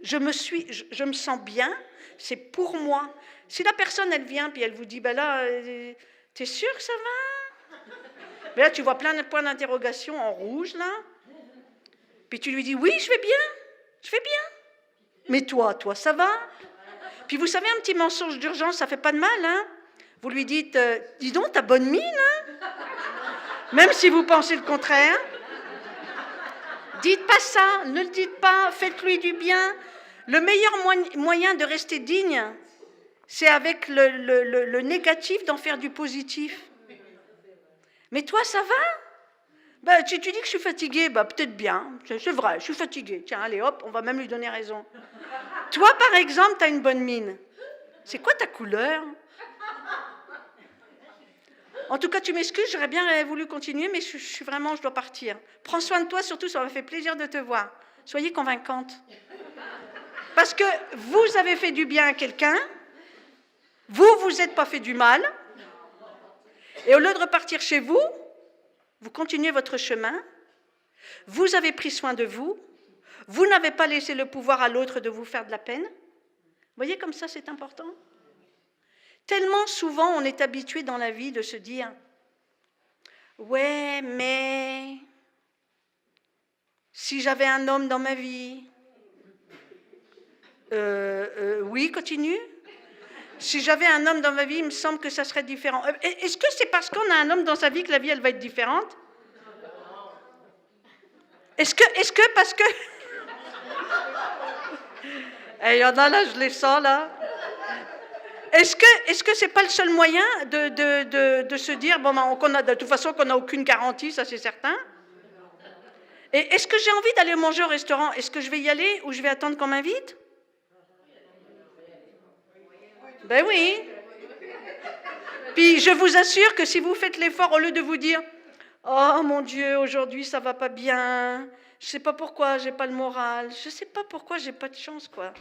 Je me sens bien, c'est pour moi. Si la personne, elle vient, puis elle vous dit, ben là, t'es sûr que ça va? Mais là, tu vois plein de points d'interrogation en rouge, là. Puis tu lui dis, oui, je vais bien. Mais toi, ça va? Puis vous savez, un petit mensonge d'urgence, ça fait pas de mal, hein? Vous lui dites, dis donc, t'as bonne mine, hein? Même si vous pensez le contraire. Dites pas ça, ne le dites pas, faites-lui du bien. Le meilleur moyen de rester digne, c'est avec le négatif d'en faire du positif. Mais toi, ça va? Ben, tu dis que je suis fatiguée, ben, peut-être bien, c'est vrai, je suis fatiguée. Tiens, allez, hop, on va même lui donner raison. Toi, par exemple, tu as une bonne mine. C'est quoi ta couleur? En tout cas, tu m'excuses, j'aurais bien voulu continuer, mais je dois partir. Prends soin de toi, surtout, ça m'a fait plaisir de te voir. Soyez convaincante. Parce que vous avez fait du bien à quelqu'un, vous n'êtes pas fait du mal, et au lieu de repartir chez vous, vous continuez votre chemin, vous avez pris soin de vous, vous n'avez pas laissé le pouvoir à l'autre de vous faire de la peine. Vous voyez comme ça, c'est important. Tellement souvent, on est habitué dans la vie de se dire « Ouais, mais si j'avais un homme dans ma vie… oui, continue. Si j'avais un homme dans ma vie, il me semble que ça serait différent. Est-ce que c'est parce qu'on a un homme dans sa vie que la vie, elle va être différente? Est-ce que parce que… Il y en a là, je les sens là. Est-ce que c'est pas le seul moyen de se dire, bon, ben, de toute façon, qu'on n'a aucune garantie, ça c'est certain. Et est-ce que j'ai envie d'aller manger au restaurant? Est-ce que je vais y aller ou je vais attendre qu'on m'invite? Ben oui. Puis je vous assure que si vous faites l'effort, au lieu de vous dire « Oh mon Dieu, aujourd'hui ça va pas bien, je sais pas pourquoi j'ai pas le moral, je sais pas pourquoi j'ai pas de chance, quoi. »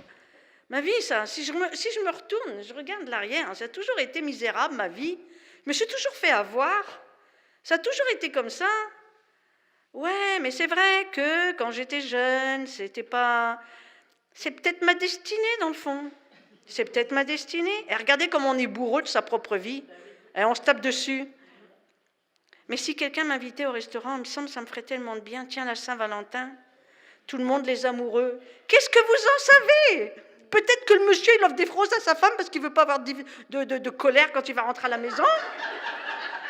Ma vie, ça, si je me retourne, je regarde l'arrière, ça a toujours été misérable, ma vie. Je me suis toujours fait avoir. Ça a toujours été comme ça. Ouais, mais c'est vrai que quand j'étais jeune, c'était pas… C'est peut-être ma destinée, dans le fond. C'est peut-être ma destinée. Et regardez comme on est bourreau de sa propre vie. Et on se tape dessus. Mais si quelqu'un m'invitait au restaurant, il me semble que ça me ferait tellement de bien. Tiens, la Saint-Valentin, tout le monde, les amoureux. Qu'est-ce que vous en savez? Peut-être que le monsieur, il offre des roses à sa femme parce qu'il ne veut pas avoir de colère quand il va rentrer à la maison.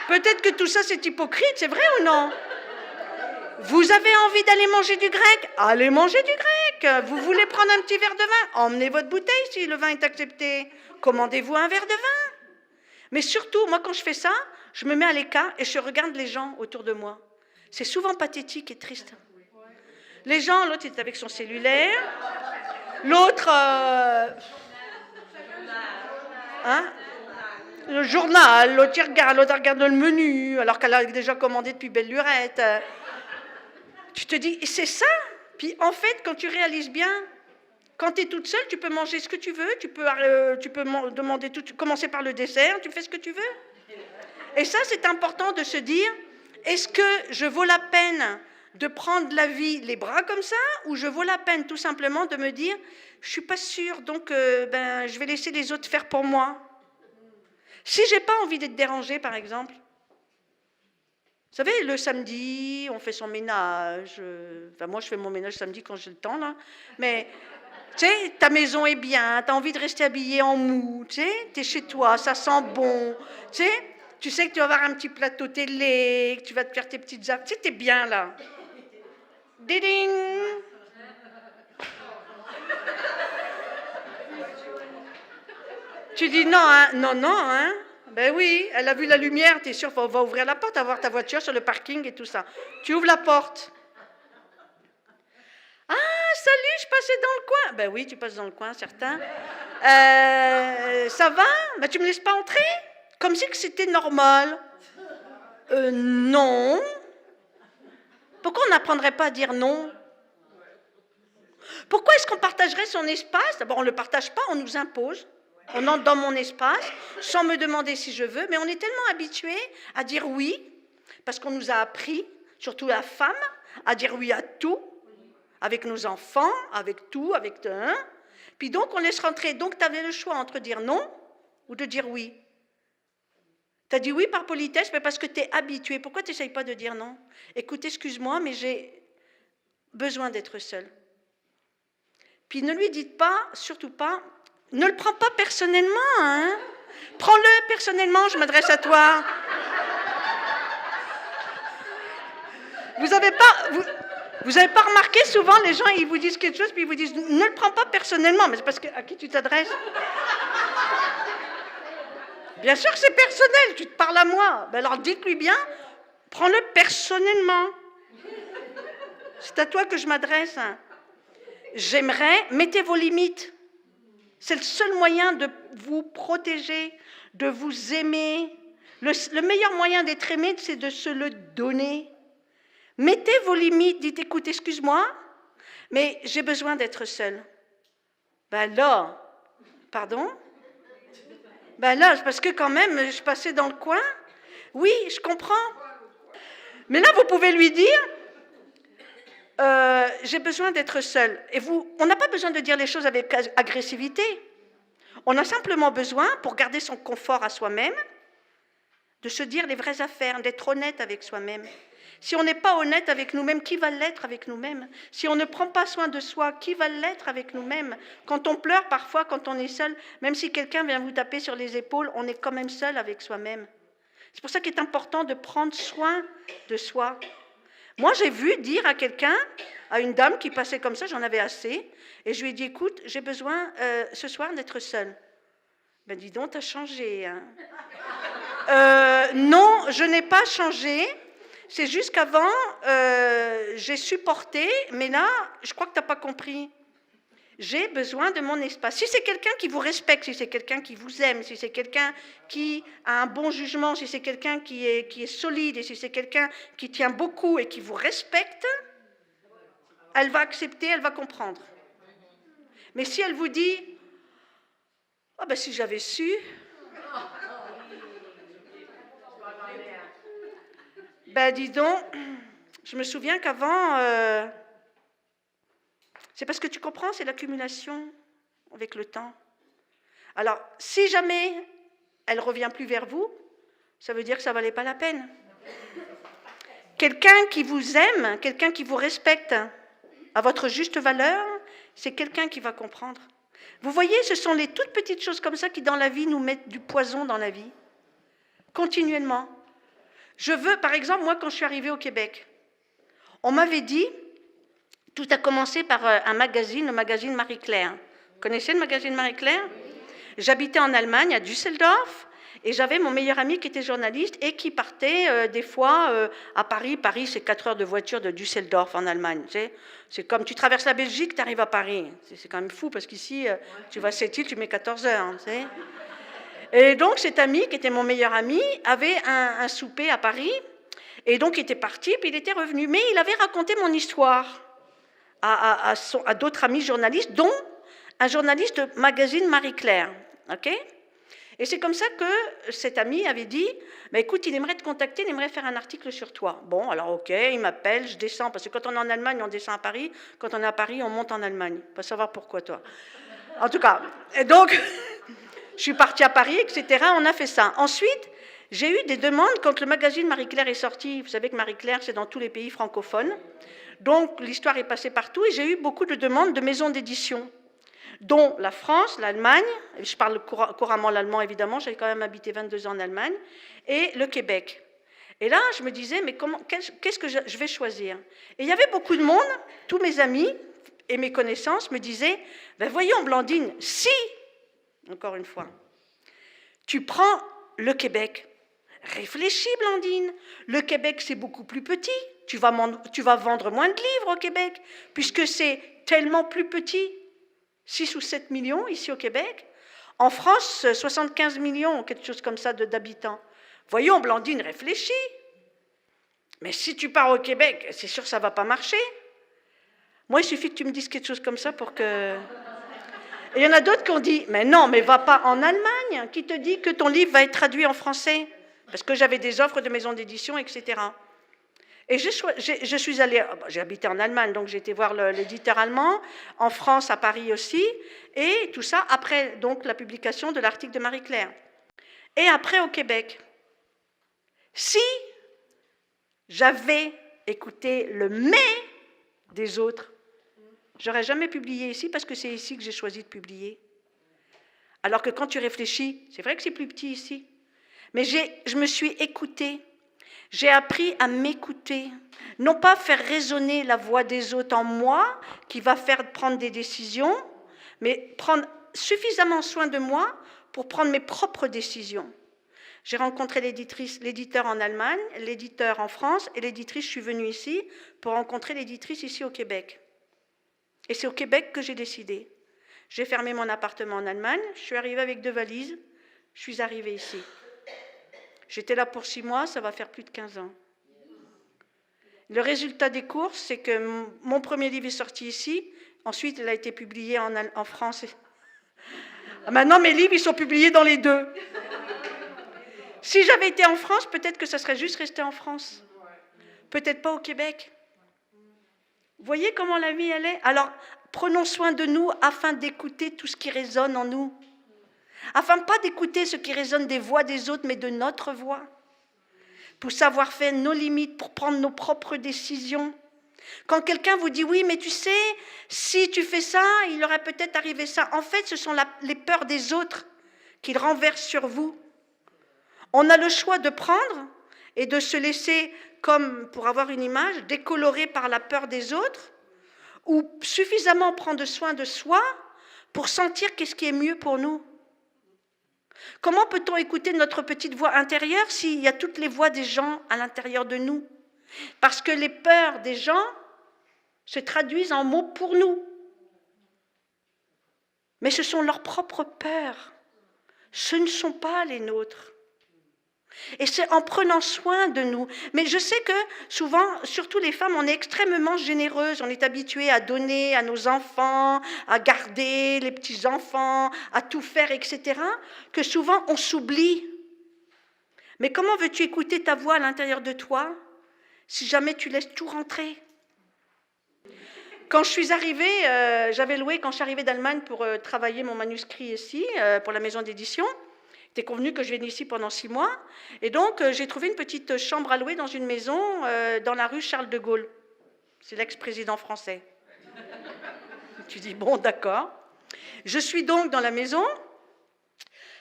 Peut-être que tout ça, c'est hypocrite, c'est vrai ou non? Vous avez envie d'aller manger du grec? Allez manger du grec. Vous voulez prendre un petit verre de vin? Emmenez votre bouteille si le vin est accepté. Commandez-vous un verre de vin. Mais surtout, moi, quand je fais ça, je me mets à l'écart et je regarde les gens autour de moi. C'est souvent pathétique et triste. Les gens, l'autre, il est avec son cellulaire. L'autre, le journal, l'autre regarde le menu, alors qu'elle a déjà commandé depuis belle lurette. Tu te dis, c'est ça? Puis en fait, quand tu réalises bien, quand tu es toute seule, tu peux manger ce que tu veux, tu peux demander tout, commencer par le dessert, tu fais ce que tu veux. Et ça, c'est important de se dire, est-ce que je vaux la peine de prendre la vie les bras comme ça, ou je vaux la peine tout simplement de me dire, je ne suis pas sûre, donc je vais laisser les autres faire pour moi. Si je n'ai pas envie d'être dérangée, par exemple, vous savez, le samedi, on fait son ménage, moi je fais mon ménage samedi quand j'ai le temps, là, mais tu sais, ta maison est bien, tu as envie de rester habillée en mou, tu sais, tu es chez toi, ça sent bon, tu sais que tu vas avoir un petit plateau télé, que tu vas te faire tes petites affaires, tu sais, tu es bien là. Ding. Tu dis non, hein, non, hein. Ben oui, elle a vu la lumière, tu es sûr, va ouvrir la porte, avoir ta voiture sur le parking et tout ça. Tu ouvres la porte. Ah, salut, je passais dans le coin. Ben oui, tu passes dans le coin, certains. Ça va? Ben tu me laisses pas entrer? Comme si que c'était normal. Non. Pourquoi on n'apprendrait pas à dire non? Pourquoi est-ce qu'on partagerait son espace? D'abord, on ne le partage pas, on nous impose. On entre dans mon espace, sans me demander si je veux, mais on est tellement habitué à dire oui, parce qu'on nous a appris, surtout la femme, à dire oui à tout, avec nos enfants, avec tout, avec un. Puis donc, on laisse rentrer. Donc, tu avais le choix entre dire non ou de dire oui. Tu as dit oui par politesse, mais parce que tu es habitué. Pourquoi tu n'essayes pas de dire non? Écoute, excuse-moi, mais j'ai besoin d'être seule. Puis ne lui dites pas, surtout pas, ne le prends pas personnellement, hein? Prends-le personnellement, je m'adresse à toi. Vous n'avez pas remarqué souvent, les gens, ils vous disent quelque chose, puis ils vous disent, ne le prends pas personnellement, mais c'est parce que à qui tu t'adresses? Bien sûr que c'est personnel, tu te parles à moi. Ben alors dites-lui bien, prends-le personnellement. C'est à toi que je m'adresse. J'aimerais, mettez vos limites. C'est le seul moyen de vous protéger, de vous aimer, Le meilleur moyen d'être aimé, c'est de se le donner. Mettez vos limites, dites, écoute, excuse-moi, mais j'ai besoin d'être seule. Ben là, pardon? Ben là, parce que quand même, je passais dans le coin. Oui, je comprends. Mais là, vous pouvez lui dire, j'ai besoin d'être seule. Et on n'a pas besoin de dire les choses avec agressivité. On a simplement besoin, pour garder son confort à soi-même, de se dire les vraies affaires, d'être honnête avec soi-même. Si on n'est pas honnête avec nous-mêmes, qui va l'être avec nous-mêmes? Si on ne prend pas soin de soi, qui va l'être avec nous-mêmes? Quand on pleure parfois, quand on est seul, même si quelqu'un vient vous taper sur les épaules, on est quand même seul avec soi-même. C'est pour ça qu'il est important de prendre soin de soi. Moi, j'ai vu dire à quelqu'un, à une dame qui passait comme ça, j'en avais assez, et je lui ai dit, écoute, j'ai besoin ce soir d'être seule. Ben dis donc, t'as changé. Hein. Non, je n'ai pas changé. C'est juste qu'avant, j'ai supporté, mais là, je crois que tu n'as pas compris. J'ai besoin de mon espace. Si c'est quelqu'un qui vous respecte, si c'est quelqu'un qui vous aime, si c'est quelqu'un qui a un bon jugement, si c'est quelqu'un qui est solide, et si c'est quelqu'un qui tient beaucoup et qui vous respecte, elle va accepter, elle va comprendre. Mais si elle vous dit, oh ben si j'avais su... Ben dis donc, je me souviens qu'avant, c'est parce que tu comprends, c'est l'accumulation avec le temps. Alors, si jamais elle ne revient plus vers vous, ça veut dire que ça ne valait pas la peine. Quelqu'un qui vous aime, quelqu'un qui vous respecte à votre juste valeur, c'est quelqu'un qui va comprendre. Vous voyez, ce sont les toutes petites choses comme ça qui, dans la vie, nous mettent du poison dans la vie. Continuellement. Je veux, par exemple, moi, quand je suis arrivée au Québec, on m'avait dit, tout a commencé par un magazine, le magazine Marie-Claire. Vous connaissez le magazine Marie-Claire? J'habitais en Allemagne, à Düsseldorf, et j'avais mon meilleur ami qui était journaliste et qui partait des fois à Paris. Paris, c'est 4 heures de voiture de Düsseldorf en Allemagne. C'est comme tu traverses la Belgique, tu arrives à Paris. C'est quand même fou, parce qu'ici, tu vas à Sept-Îles, tu mets 14 heures. Tu sais. Et donc, cet ami, qui était mon meilleur ami, avait un souper à Paris, et donc il était parti, puis il était revenu. Mais il avait raconté mon histoire à d'autres amis journalistes, dont un journaliste de magazine Marie-Claire. Okay, et c'est comme ça que cet ami avait dit, bah, écoute, il aimerait te contacter, il aimerait faire un article sur toi. Bon, alors ok, il m'appelle, je descends, parce que quand on est en Allemagne, on descend à Paris, quand on est à Paris, on monte en Allemagne. Pas savoir pourquoi, toi. En tout cas, et donc... Je suis partie à Paris, etc. On a fait ça. Ensuite, j'ai eu des demandes quand le magazine Marie-Claire est sorti. Vous savez que Marie-Claire, c'est dans tous les pays francophones. Donc, l'histoire est passée partout et j'ai eu beaucoup de demandes de maisons d'édition, dont la France, l'Allemagne, je parle couramment l'allemand évidemment, j'avais quand même habité 22 ans en Allemagne, et le Québec. Et là, je me disais, mais qu'est-ce que je vais choisir? Et il y avait beaucoup de monde, tous mes amis et mes connaissances me disaient, ben voyons Blandine, si... Encore une fois. Tu prends le Québec. Réfléchis, Blandine. Le Québec, c'est beaucoup plus petit. Tu vas vendre moins de livres au Québec, puisque c'est tellement plus petit. 6 ou 7 millions ici au Québec. En France, 75 millions, quelque chose comme ça d'habitants. Voyons, Blandine, réfléchis. Mais si tu pars au Québec, c'est sûr que ça ne va pas marcher. Moi, il suffit que tu me dises quelque chose comme ça pour que... Et il y en a d'autres qui ont dit, mais non, mais va pas en Allemagne. Qui te dit que ton livre va être traduit en français? Parce que j'avais des offres de maisons d'édition, etc. Et je suis allée, j'ai habité en Allemagne, donc j'ai été voir l'éditeur allemand, en France, à Paris aussi, et tout ça après donc la publication de l'article de Marie-Claire. Et après au Québec. Si j'avais écouté le mais des autres, j'aurais jamais publié ici parce que c'est ici que j'ai choisi de publier. Alors que quand tu réfléchis, c'est vrai que c'est plus petit ici, mais je me suis écoutée. J'ai appris à m'écouter, non pas faire résonner la voix des autres en moi, qui va faire prendre des décisions, mais prendre suffisamment soin de moi pour prendre mes propres décisions. J'ai rencontré l'éditeur en Allemagne, l'éditeur en France, et l'éditrice, je suis venue ici pour rencontrer l'éditrice ici au Québec. Et c'est au Québec que j'ai décidé. J'ai fermé mon appartement en Allemagne, je suis arrivée avec 2 valises, je suis arrivée ici. J'étais là pour 6 mois, ça va faire plus de 15 ans. Le résultat des courses, c'est que mon premier livre est sorti ici, ensuite il a été publié en France. Maintenant, mes livres, ils sont publiés dans les deux. Si j'avais été en France, peut-être que ça serait juste resté en France. Peut-être pas au Québec. Vous voyez comment la vie, elle est? Alors, prenons soin de nous afin d'écouter tout ce qui résonne en nous. Afin pas d'écouter ce qui résonne des voix des autres, mais de notre voix. Pour savoir faire nos limites, pour prendre nos propres décisions. Quand quelqu'un vous dit, oui, mais tu sais, si tu fais ça, il aurait peut-être arrivé ça. En fait, ce sont les peurs des autres qu'ils renversent sur vous. On a le choix de prendre et de se laisser, comme pour avoir une image, décolorer par la peur des autres, ou suffisamment prendre soin de soi pour sentir qu'est-ce qui est mieux pour nous. Comment peut-on écouter notre petite voix intérieure s'il y a toutes les voix des gens à l'intérieur de nous? Parce que les peurs des gens se traduisent en mots pour nous. Mais ce sont leurs propres peurs. Ce ne sont pas les nôtres. Et c'est en prenant soin de nous. Mais je sais que souvent, surtout les femmes, on est extrêmement généreuses. On est habitué à donner à nos enfants, à garder les petits-enfants, à tout faire, etc. Que souvent, on s'oublie. Mais comment veux-tu écouter ta voix à l'intérieur de toi si jamais tu laisses tout rentrer? Quand je suis arrivée, j'avais loué, quand je suis arrivée d'Allemagne pour travailler mon manuscrit ici, pour la maison d'édition, c'était convenu que je vienne ici pendant 6 mois. Et donc, j'ai trouvé une petite chambre à louer dans une maison dans la rue Charles de Gaulle. C'est l'ex-président français. Tu dis, bon, d'accord. Je suis donc dans la maison.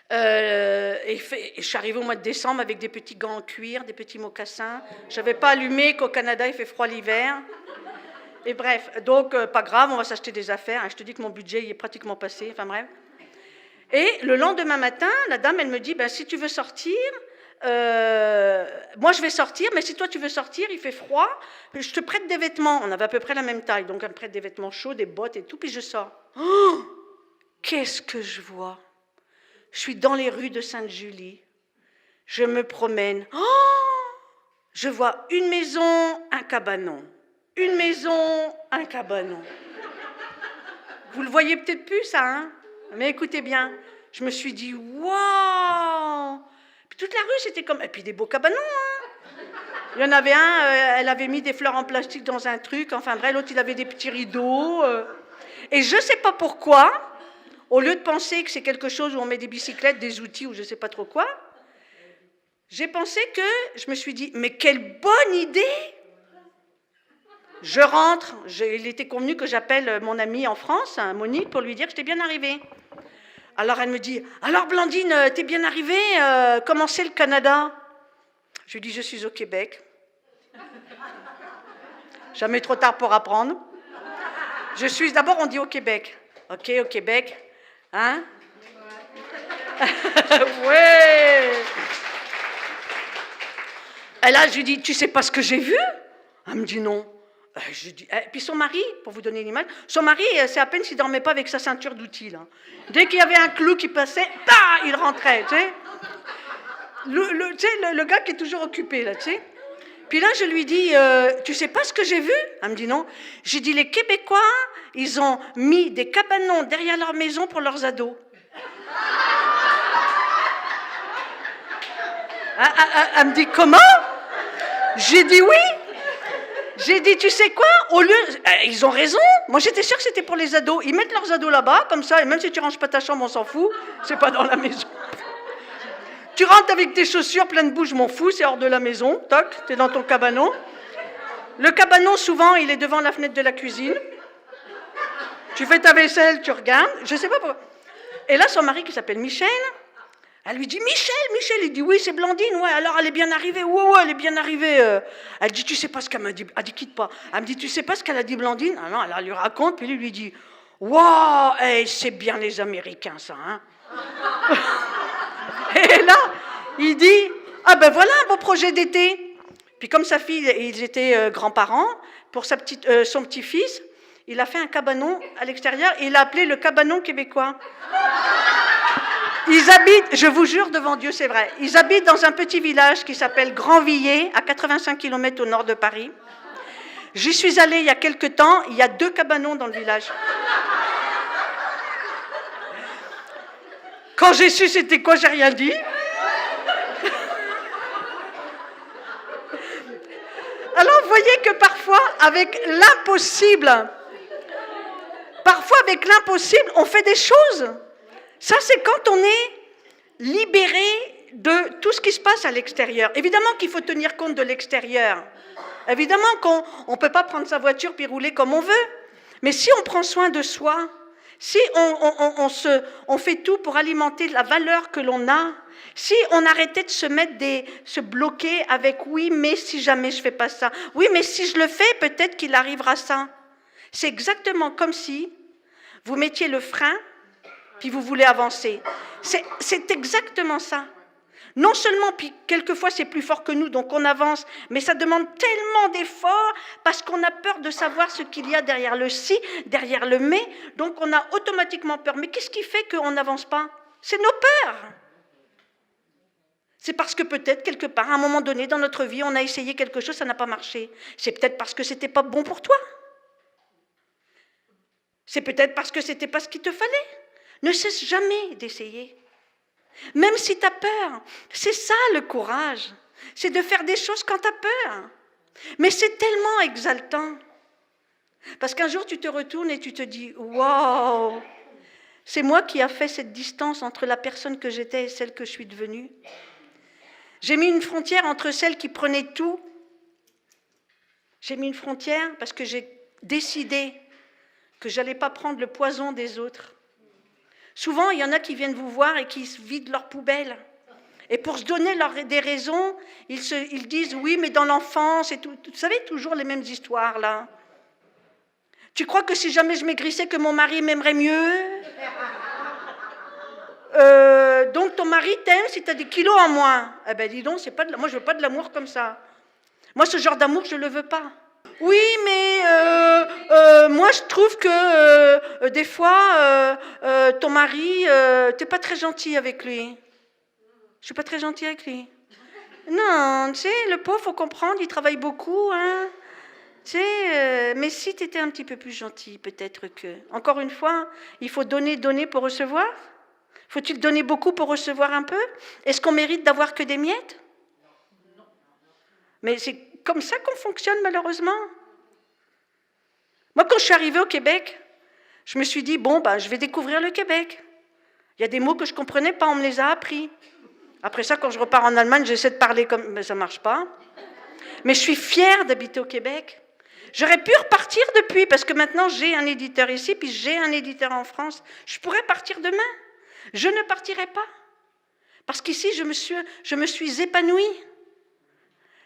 Et je suis arrivée au mois de décembre avec des petits gants en cuir, des petits mocassins. Je n'avais pas allumé qu'au Canada, il fait froid l'hiver. Et bref, donc, pas grave, on va s'acheter des affaires. Je te dis que mon budget, il est pratiquement passé. Enfin bref. Et le lendemain matin, la dame, elle me dit, ben, si tu veux sortir, moi je vais sortir, mais si toi tu veux sortir, il fait froid, je te prête des vêtements. On avait à peu près la même taille, donc elle me prête des vêtements chauds, des bottes et tout, puis je sors. Oh, qu'est-ce que je vois? Je suis dans les rues de Sainte-Julie, je me promène. Oh, je vois une maison, un cabanon. Une maison, un cabanon. Vous le voyez peut-être plus, ça, hein? Mais écoutez bien, je me suis dit, waouh! Puis toute la rue, c'était comme... Et puis des beaux cabanons, hein? Il y en avait un, elle avait mis des fleurs en plastique dans un truc, enfin bref, l'autre, il avait des petits rideaux. Et je ne sais pas pourquoi, au lieu de penser que c'est quelque chose où on met des bicyclettes, des outils ou je ne sais pas trop quoi, j'ai pensé que, je me suis dit, mais quelle bonne idée! Je rentre, il était convenu que j'appelle mon amie en France, Monique, pour lui dire que j'étais bien arrivée. Alors elle me dit, alors Blandine, t'es bien arrivée, comment c'est le Canada? Je lui dis, je suis au Québec. Jamais trop tard pour apprendre. Je suis, d'abord on dit au Québec. Ok, au Québec. Hein? Ouais. Et là, je lui dis, tu sais pas ce que j'ai vu? Elle me dit non. Je dis, puis son mari, pour vous donner une image, son mari, c'est à peine s'il ne dormait pas avec sa ceinture d'outils. Là. Dès qu'il y avait un clou qui passait, il rentrait. Tu sais. Le gars qui est toujours occupé. Là, tu sais. Puis là, je lui dis, tu sais pas ce que j'ai vu? Elle me dit non. J'ai dit, les Québécois, ils ont mis des cabanons derrière leur maison pour leurs ados. Elle me dit, comment? J'ai dit oui. J'ai dit, tu sais quoi, au lieu... ils ont raison. Moi, j'étais sûre que c'était pour les ados. Ils mettent leurs ados là-bas, comme ça, et même si tu ranges pas ta chambre, on s'en fout. C'est pas dans la maison. Tu rentres avec tes chaussures pleines de boue, je m'en fous, c'est hors de la maison. Toc, t'es dans ton cabanon. Le cabanon, souvent, il est devant la fenêtre de la cuisine. Tu fais ta vaisselle, tu regardes. Je sais pas pourquoi. Et là, son mari, qui s'appelle Michel... Elle lui dit, Michel, il dit, oui, c'est Blandine, ouais, alors elle est bien arrivée, ouais, elle est bien arrivée. Elle dit, tu sais pas ce qu'elle m'a dit, elle dit, quitte pas. Elle me dit, tu sais pas ce qu'elle a dit Blandine? Ah non, elle lui raconte, puis lui dit, waouh, hey, c'est bien les Américains, ça, hein. Et là, il dit, ah ben voilà un beau projet d'été. Puis comme sa fille, ils étaient grands-parents, pour son petit-fils, il a fait un cabanon à l'extérieur, et il l'a appelé le cabanon québécois. Ils habitent, je vous jure devant Dieu, c'est vrai, ils habitent dans un petit village qui s'appelle Grandvillers, à 85 km au nord de Paris. J'y suis allée il y a quelque temps, il y a 2 cabanons dans le village. Quand j'ai su c'était quoi, j'ai rien dit. Alors vous voyez que parfois, avec l'impossible, on fait des choses. Ça, c'est quand on est libéré de tout ce qui se passe à l'extérieur. Évidemment qu'il faut tenir compte de l'extérieur. Évidemment qu'on ne peut pas prendre sa voiture puis rouler comme on veut. Mais si on prend soin de soi, si on fait tout pour alimenter la valeur que l'on a, si on arrêtait de se bloquer avec « oui, mais si jamais je ne fais pas ça »,« oui, mais si je le fais, peut-être qu'il arrivera ça ». C'est exactement comme si vous mettiez le frein, puis vous voulez avancer. C'est exactement ça. Non seulement, puis quelquefois c'est plus fort que nous, donc on avance, mais ça demande tellement d'efforts parce qu'on a peur de savoir ce qu'il y a derrière le si, derrière le mais, donc on a automatiquement peur. Mais qu'est-ce qui fait qu'on n'avance pas? C'est nos peurs. C'est parce que peut-être quelque part, à un moment donné dans notre vie, on a essayé quelque chose, ça n'a pas marché. C'est peut-être parce que c'était pas bon pour toi. C'est peut-être parce que c'était pas ce qu'il te fallait. Ne cesse jamais d'essayer. Même si tu as peur, c'est ça le courage, c'est de faire des choses quand tu as peur. Mais c'est tellement exaltant. Parce qu'un jour tu te retournes et tu te dis « Waouh, c'est moi qui a fait cette distance entre la personne que j'étais et celle que je suis devenue. J'ai mis une frontière entre celle qui prenait tout. J'ai mis une frontière parce que j'ai décidé que je n'allais pas prendre le poison des autres. Souvent, il y en a qui viennent vous voir et qui se vident leur poubelle. Et pour se donner des raisons, ils disent « oui, mais dans l'enfance » et tout. Vous savez, toujours les mêmes histoires, là. Tu crois que si jamais je maigrissais, que mon mari m'aimerait mieux? Donc ton mari t'aime si tu as des kilos en moins. Eh bien, dis donc, moi je veux pas de l'amour comme ça. Moi, ce genre d'amour, je ne le veux pas. Oui, mais moi, je trouve que des fois, ton mari, tu n'es pas très gentil avec lui. Je ne suis pas très gentille avec lui. Non, tu sais, le pauvre, il faut comprendre, il travaille beaucoup. Hein. Tu sais, mais si tu étais un petit peu plus gentil, peut-être que... Encore une fois, il faut donner pour recevoir. Faut-il donner beaucoup pour recevoir un peu? Est-ce qu'on mérite d'avoir que des miettes? Mais c'est comme ça qu'on fonctionne, malheureusement. Moi, quand je suis arrivée au Québec, je me suis dit, bon, je vais découvrir le Québec. Il y a des mots que je ne comprenais pas, on me les a appris. Après ça, quand je repars en Allemagne, j'essaie de parler comme... Mais ça ne marche pas. Mais je suis fière d'habiter au Québec. J'aurais pu repartir depuis, parce que maintenant, j'ai un éditeur ici, puis j'ai un éditeur en France. Je pourrais partir demain. Je ne partirai pas. Parce qu'ici, je me suis épanouie.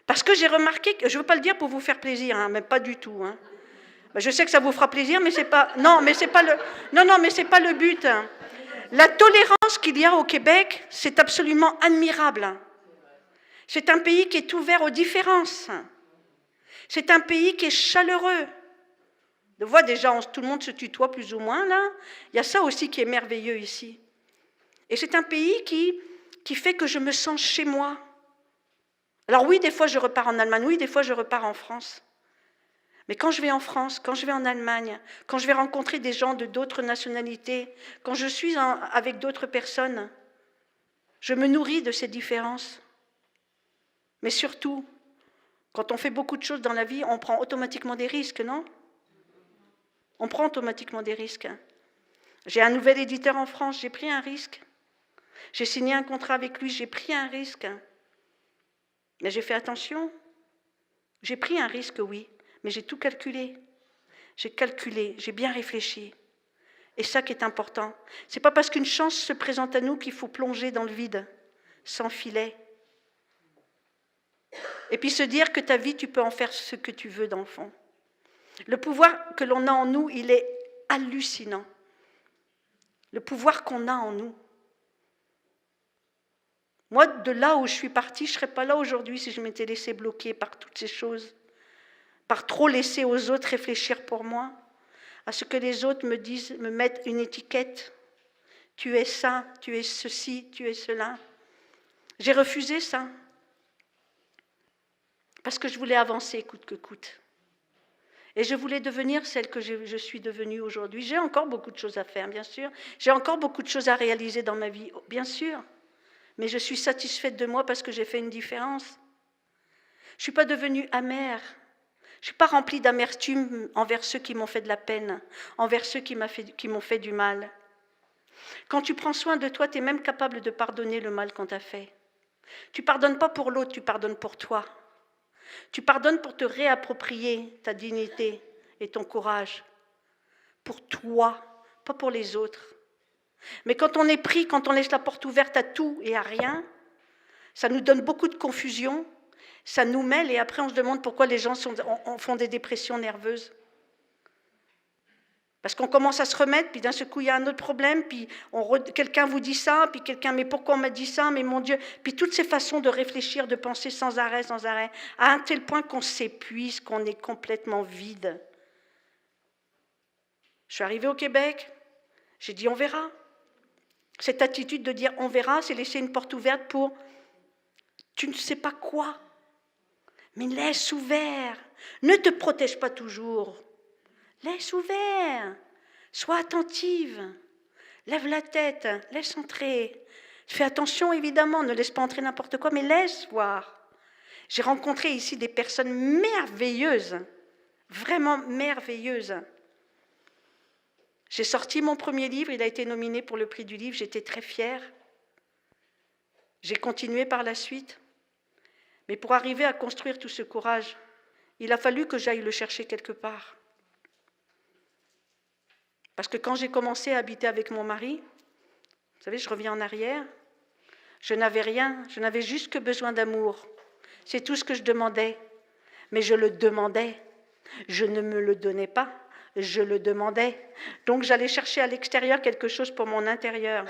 Parce que j'ai remarqué, que, je ne veux pas le dire pour vous faire plaisir, hein, mais pas du tout. Hein. Je sais que ça vous fera plaisir, mais c'est pas... Non, mais c'est pas le but. La tolérance qu'il y a au Québec, c'est absolument admirable. C'est un pays qui est ouvert aux différences. C'est un pays qui est chaleureux. De voir déjà, tout le monde se tutoie plus ou moins, là. Il y a ça aussi qui est merveilleux ici. Et c'est un pays qui fait que je me sens chez moi. Alors oui, des fois je repars en Allemagne, oui, des fois je repars en France. Mais quand je vais en France, quand je vais en Allemagne, quand je vais rencontrer des gens de d'autres nationalités, quand je suis avec d'autres personnes, je me nourris de ces différences. Mais surtout, quand on fait beaucoup de choses dans la vie, on prend automatiquement des risques, non? On prend automatiquement des risques. J'ai un nouvel éditeur en France, j'ai pris un risque. J'ai signé un contrat avec lui, j'ai pris un risque. Mais j'ai fait attention. J'ai pris un risque, oui, mais j'ai tout calculé. J'ai calculé, j'ai bien réfléchi. Et ça qui est important. Ce n'est pas parce qu'une chance se présente à nous qu'il faut plonger dans le vide, sans filet. Et puis se dire que ta vie, tu peux en faire ce que tu veux dans le fond. Le pouvoir que l'on a en nous, il est hallucinant. Le pouvoir qu'on a en nous. Moi, de là où je suis partie, je ne serais pas là aujourd'hui si je m'étais laissée bloquer par toutes ces choses, par trop laisser aux autres réfléchir pour moi, à ce que les autres me disent, me mettent une étiquette. Tu es ça, tu es ceci, tu es cela. J'ai refusé ça. Parce que je voulais avancer coûte que coûte. Et je voulais devenir celle que je suis devenue aujourd'hui. J'ai encore beaucoup de choses à faire, bien sûr. J'ai encore beaucoup de choses à réaliser dans ma vie, bien sûr. Mais je suis satisfaite de moi parce que j'ai fait une différence. Je ne suis pas devenue amère. Je ne suis pas remplie d'amertume envers ceux qui m'ont fait de la peine, envers ceux qui m'ont fait du mal. Quand tu prends soin de toi, tu es même capable de pardonner le mal qu'on t'a fait. Tu ne pardonnes pas pour l'autre, tu pardonnes pour toi. Tu pardonnes pour te réapproprier ta dignité et ton courage. Pour toi, pas pour les autres. Mais quand on est pris, quand on laisse la porte ouverte à tout et à rien, ça nous donne beaucoup de confusion, ça nous mêle et après on se demande pourquoi les gens font des dépressions nerveuses. Parce qu'on commence à se remettre, puis d'un seul coup il y a un autre problème, puis quelqu'un vous dit ça, puis quelqu'un, mais pourquoi on m'a dit ça, mais mon Dieu, puis toutes ces façons de réfléchir, de penser sans arrêt, à un tel point qu'on s'épuise, qu'on est complètement vide. Je suis arrivée au Québec, j'ai dit on verra. Cette attitude de dire on verra, c'est laisser une porte ouverte pour tu ne sais pas quoi, mais laisse ouvert. Ne te protège pas toujours. Laisse ouvert. Sois attentive. Lève la tête, laisse entrer. Fais attention évidemment, ne laisse pas entrer n'importe quoi, mais laisse voir. J'ai rencontré ici des personnes merveilleuses, vraiment merveilleuses. J'ai sorti mon premier livre, il a été nominé pour le prix du livre, j'étais très fière. J'ai continué par la suite. Mais pour arriver à construire tout ce courage, il a fallu que j'aille le chercher quelque part. Parce que quand j'ai commencé à habiter avec mon mari, vous savez, je reviens en arrière, je n'avais rien, je n'avais juste que besoin d'amour. C'est tout ce que je demandais. Mais je le demandais. Je ne me le donnais pas, je le demandais. Donc j'allais chercher à l'extérieur quelque chose pour mon intérieur.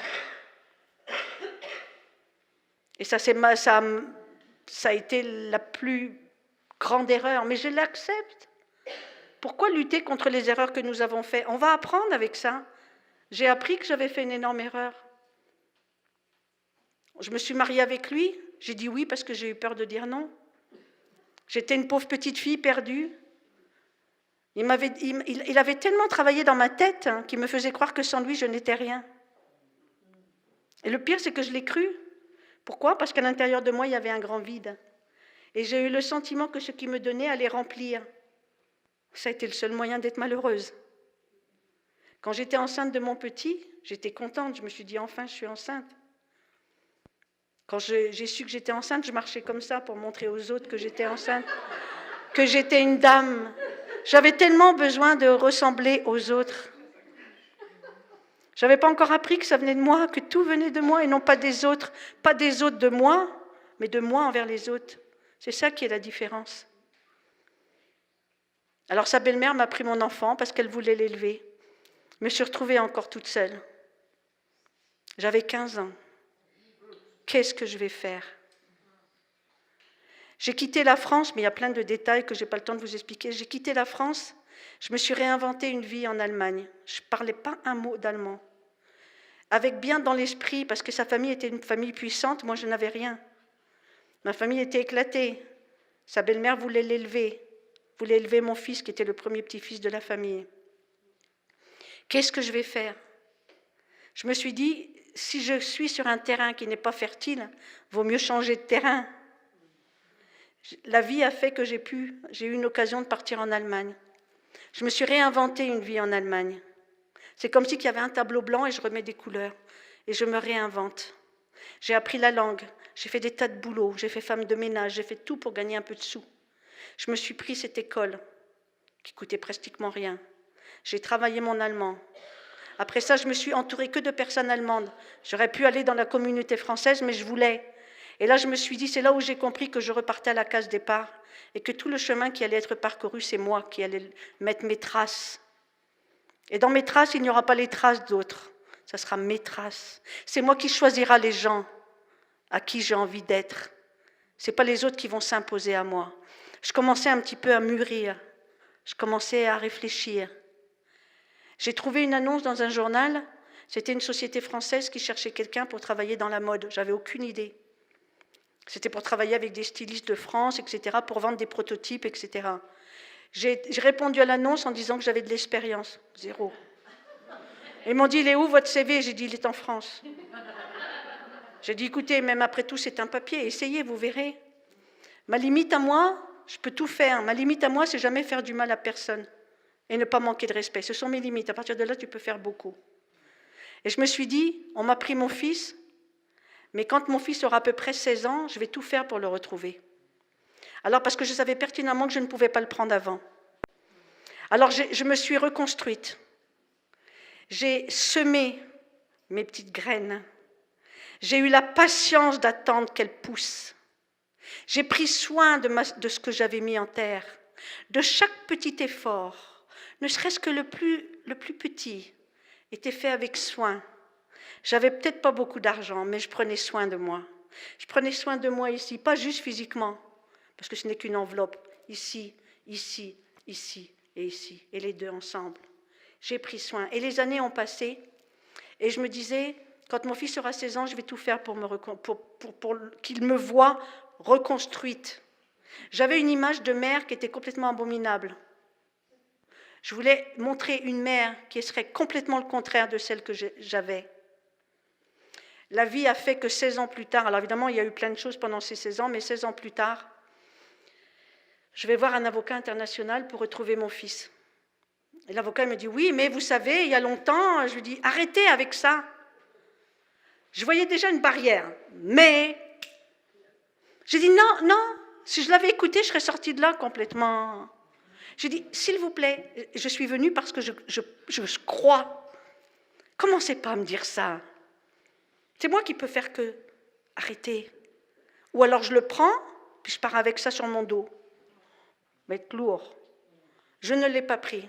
Et ça a été la plus grande erreur, mais je l'accepte. Pourquoi lutter contre les erreurs que nous avons faites? On va apprendre avec ça. J'ai appris que j'avais fait une énorme erreur. Je me suis mariée avec lui, j'ai dit oui parce que j'ai eu peur de dire non. J'étais une pauvre petite fille perdue. Il avait tellement travaillé dans ma tête qu'il me faisait croire que sans lui, je n'étais rien. Et le pire, c'est que je l'ai cru. Pourquoi? Parce qu'à l'intérieur de moi, il y avait un grand vide. Et j'ai eu le sentiment que ce qu'il me donnait allait remplir. Ça a été le seul moyen d'être malheureuse. Quand j'étais enceinte de mon petit, j'étais contente. Je me suis dit, enfin, je suis enceinte. Quand j'ai su que j'étais enceinte, je marchais comme ça pour montrer aux autres que j'étais enceinte, que j'étais une dame. J'avais tellement besoin de ressembler aux autres. Je n'avais pas encore appris que ça venait de moi, que tout venait de moi et non pas des autres. Pas des autres de moi, mais de moi envers les autres. C'est ça qui est la différence. Alors sa belle-mère m'a pris mon enfant parce qu'elle voulait l'élever. Je me suis retrouvée encore toute seule. J'avais 15 ans. Qu'est-ce que je vais faire? J'ai quitté la France, mais il y a plein de détails que je n'ai pas le temps de vous expliquer. J'ai quitté la France, je me suis réinventé une vie en Allemagne. Je ne parlais pas un mot d'allemand. Avec bien dans l'esprit, parce que sa famille était une famille puissante, moi je n'avais rien. Ma famille était éclatée. Sa belle-mère voulait l'élever, voulait élever mon fils qui était le premier petit-fils de la famille. Qu'est-ce que je vais faire? Je me suis dit, si je suis sur un terrain qui n'est pas fertile, vaut mieux changer de terrain. La vie a fait que j'ai eu une occasion de partir en Allemagne. Je me suis réinventé une vie en Allemagne. C'est comme si il y avait un tableau blanc et je remets des couleurs. Et je me réinvente. J'ai appris la langue, j'ai fait des tas de boulots, j'ai fait femme de ménage, j'ai fait tout pour gagner un peu de sous. Je me suis pris cette école qui coûtait pratiquement rien. J'ai travaillé mon allemand. Après ça, je me suis entourée que de personnes allemandes. J'aurais pu aller dans la communauté française, mais je voulais. Et là, je me suis dit, c'est là où j'ai compris que je repartais à la case départ et que tout le chemin qui allait être parcouru, c'est moi qui allais mettre mes traces. Et dans mes traces, il n'y aura pas les traces d'autres. Ça sera mes traces. C'est moi qui choisira les gens à qui j'ai envie d'être. Ce n'est pas les autres qui vont s'imposer à moi. Je commençais un petit peu à mûrir. Je commençais à réfléchir. J'ai trouvé une annonce dans un journal C'était une société française qui cherchait quelqu'un pour travailler dans la mode. J'avais aucune idée. C'était pour travailler avec des stylistes de France, etc., pour vendre des prototypes, etc. J'ai répondu à l'annonce en disant que j'avais de l'expérience. 0. Ils m'ont dit, il est où votre CV? J'ai dit, il est en France. J'ai dit, écoutez, même après tout, c'est un papier. Essayez, vous verrez. Ma limite à moi, je peux tout faire. Ma limite à moi, c'est jamais faire du mal à personne et ne pas manquer de respect. Ce sont mes limites. À partir de là, tu peux faire beaucoup. Et je me suis dit, on m'a pris mon fils, mais quand mon fils aura à peu près 16 ans, je vais tout faire pour le retrouver. Alors, parce que je savais pertinemment que je ne pouvais pas le prendre avant. Alors, je me suis reconstruite. J'ai semé mes petites graines. J'ai eu la patience d'attendre qu'elles poussent. J'ai pris soin de ce que j'avais mis en terre, de chaque petit effort, ne serait-ce que le plus petit, était fait avec soin. J'avais peut-être pas beaucoup d'argent, mais je prenais soin de moi. Je prenais soin de moi ici, pas juste physiquement, parce que ce n'est qu'une enveloppe, ici, ici, ici et ici, et les deux ensemble. J'ai pris soin. Et les années ont passé, et je me disais, quand mon fils aura 16 ans, je vais tout faire pour qu'il me voie reconstruite. J'avais une image de mère qui était complètement abominable. Je voulais montrer une mère qui serait complètement le contraire de celle que j'avais. La vie a fait que 16 ans plus tard, alors évidemment il y a eu plein de choses pendant ces 16 ans, mais 16 ans plus tard, je vais voir un avocat international pour retrouver mon fils. Et l'avocat me dit, oui, mais vous savez, il y a longtemps, je lui dis, arrêtez avec ça. Je voyais déjà une barrière, mais j'ai dit, non, si je l'avais écouté, je serais sortie de là complètement. J'ai dit, s'il vous plaît, je suis venue parce que je crois. Commencez pas à me dire ça. C'est moi qui peux faire que arrêter. Ou alors je le prends, puis je pars avec ça sur mon dos. Ça va être lourd. Je ne l'ai pas pris.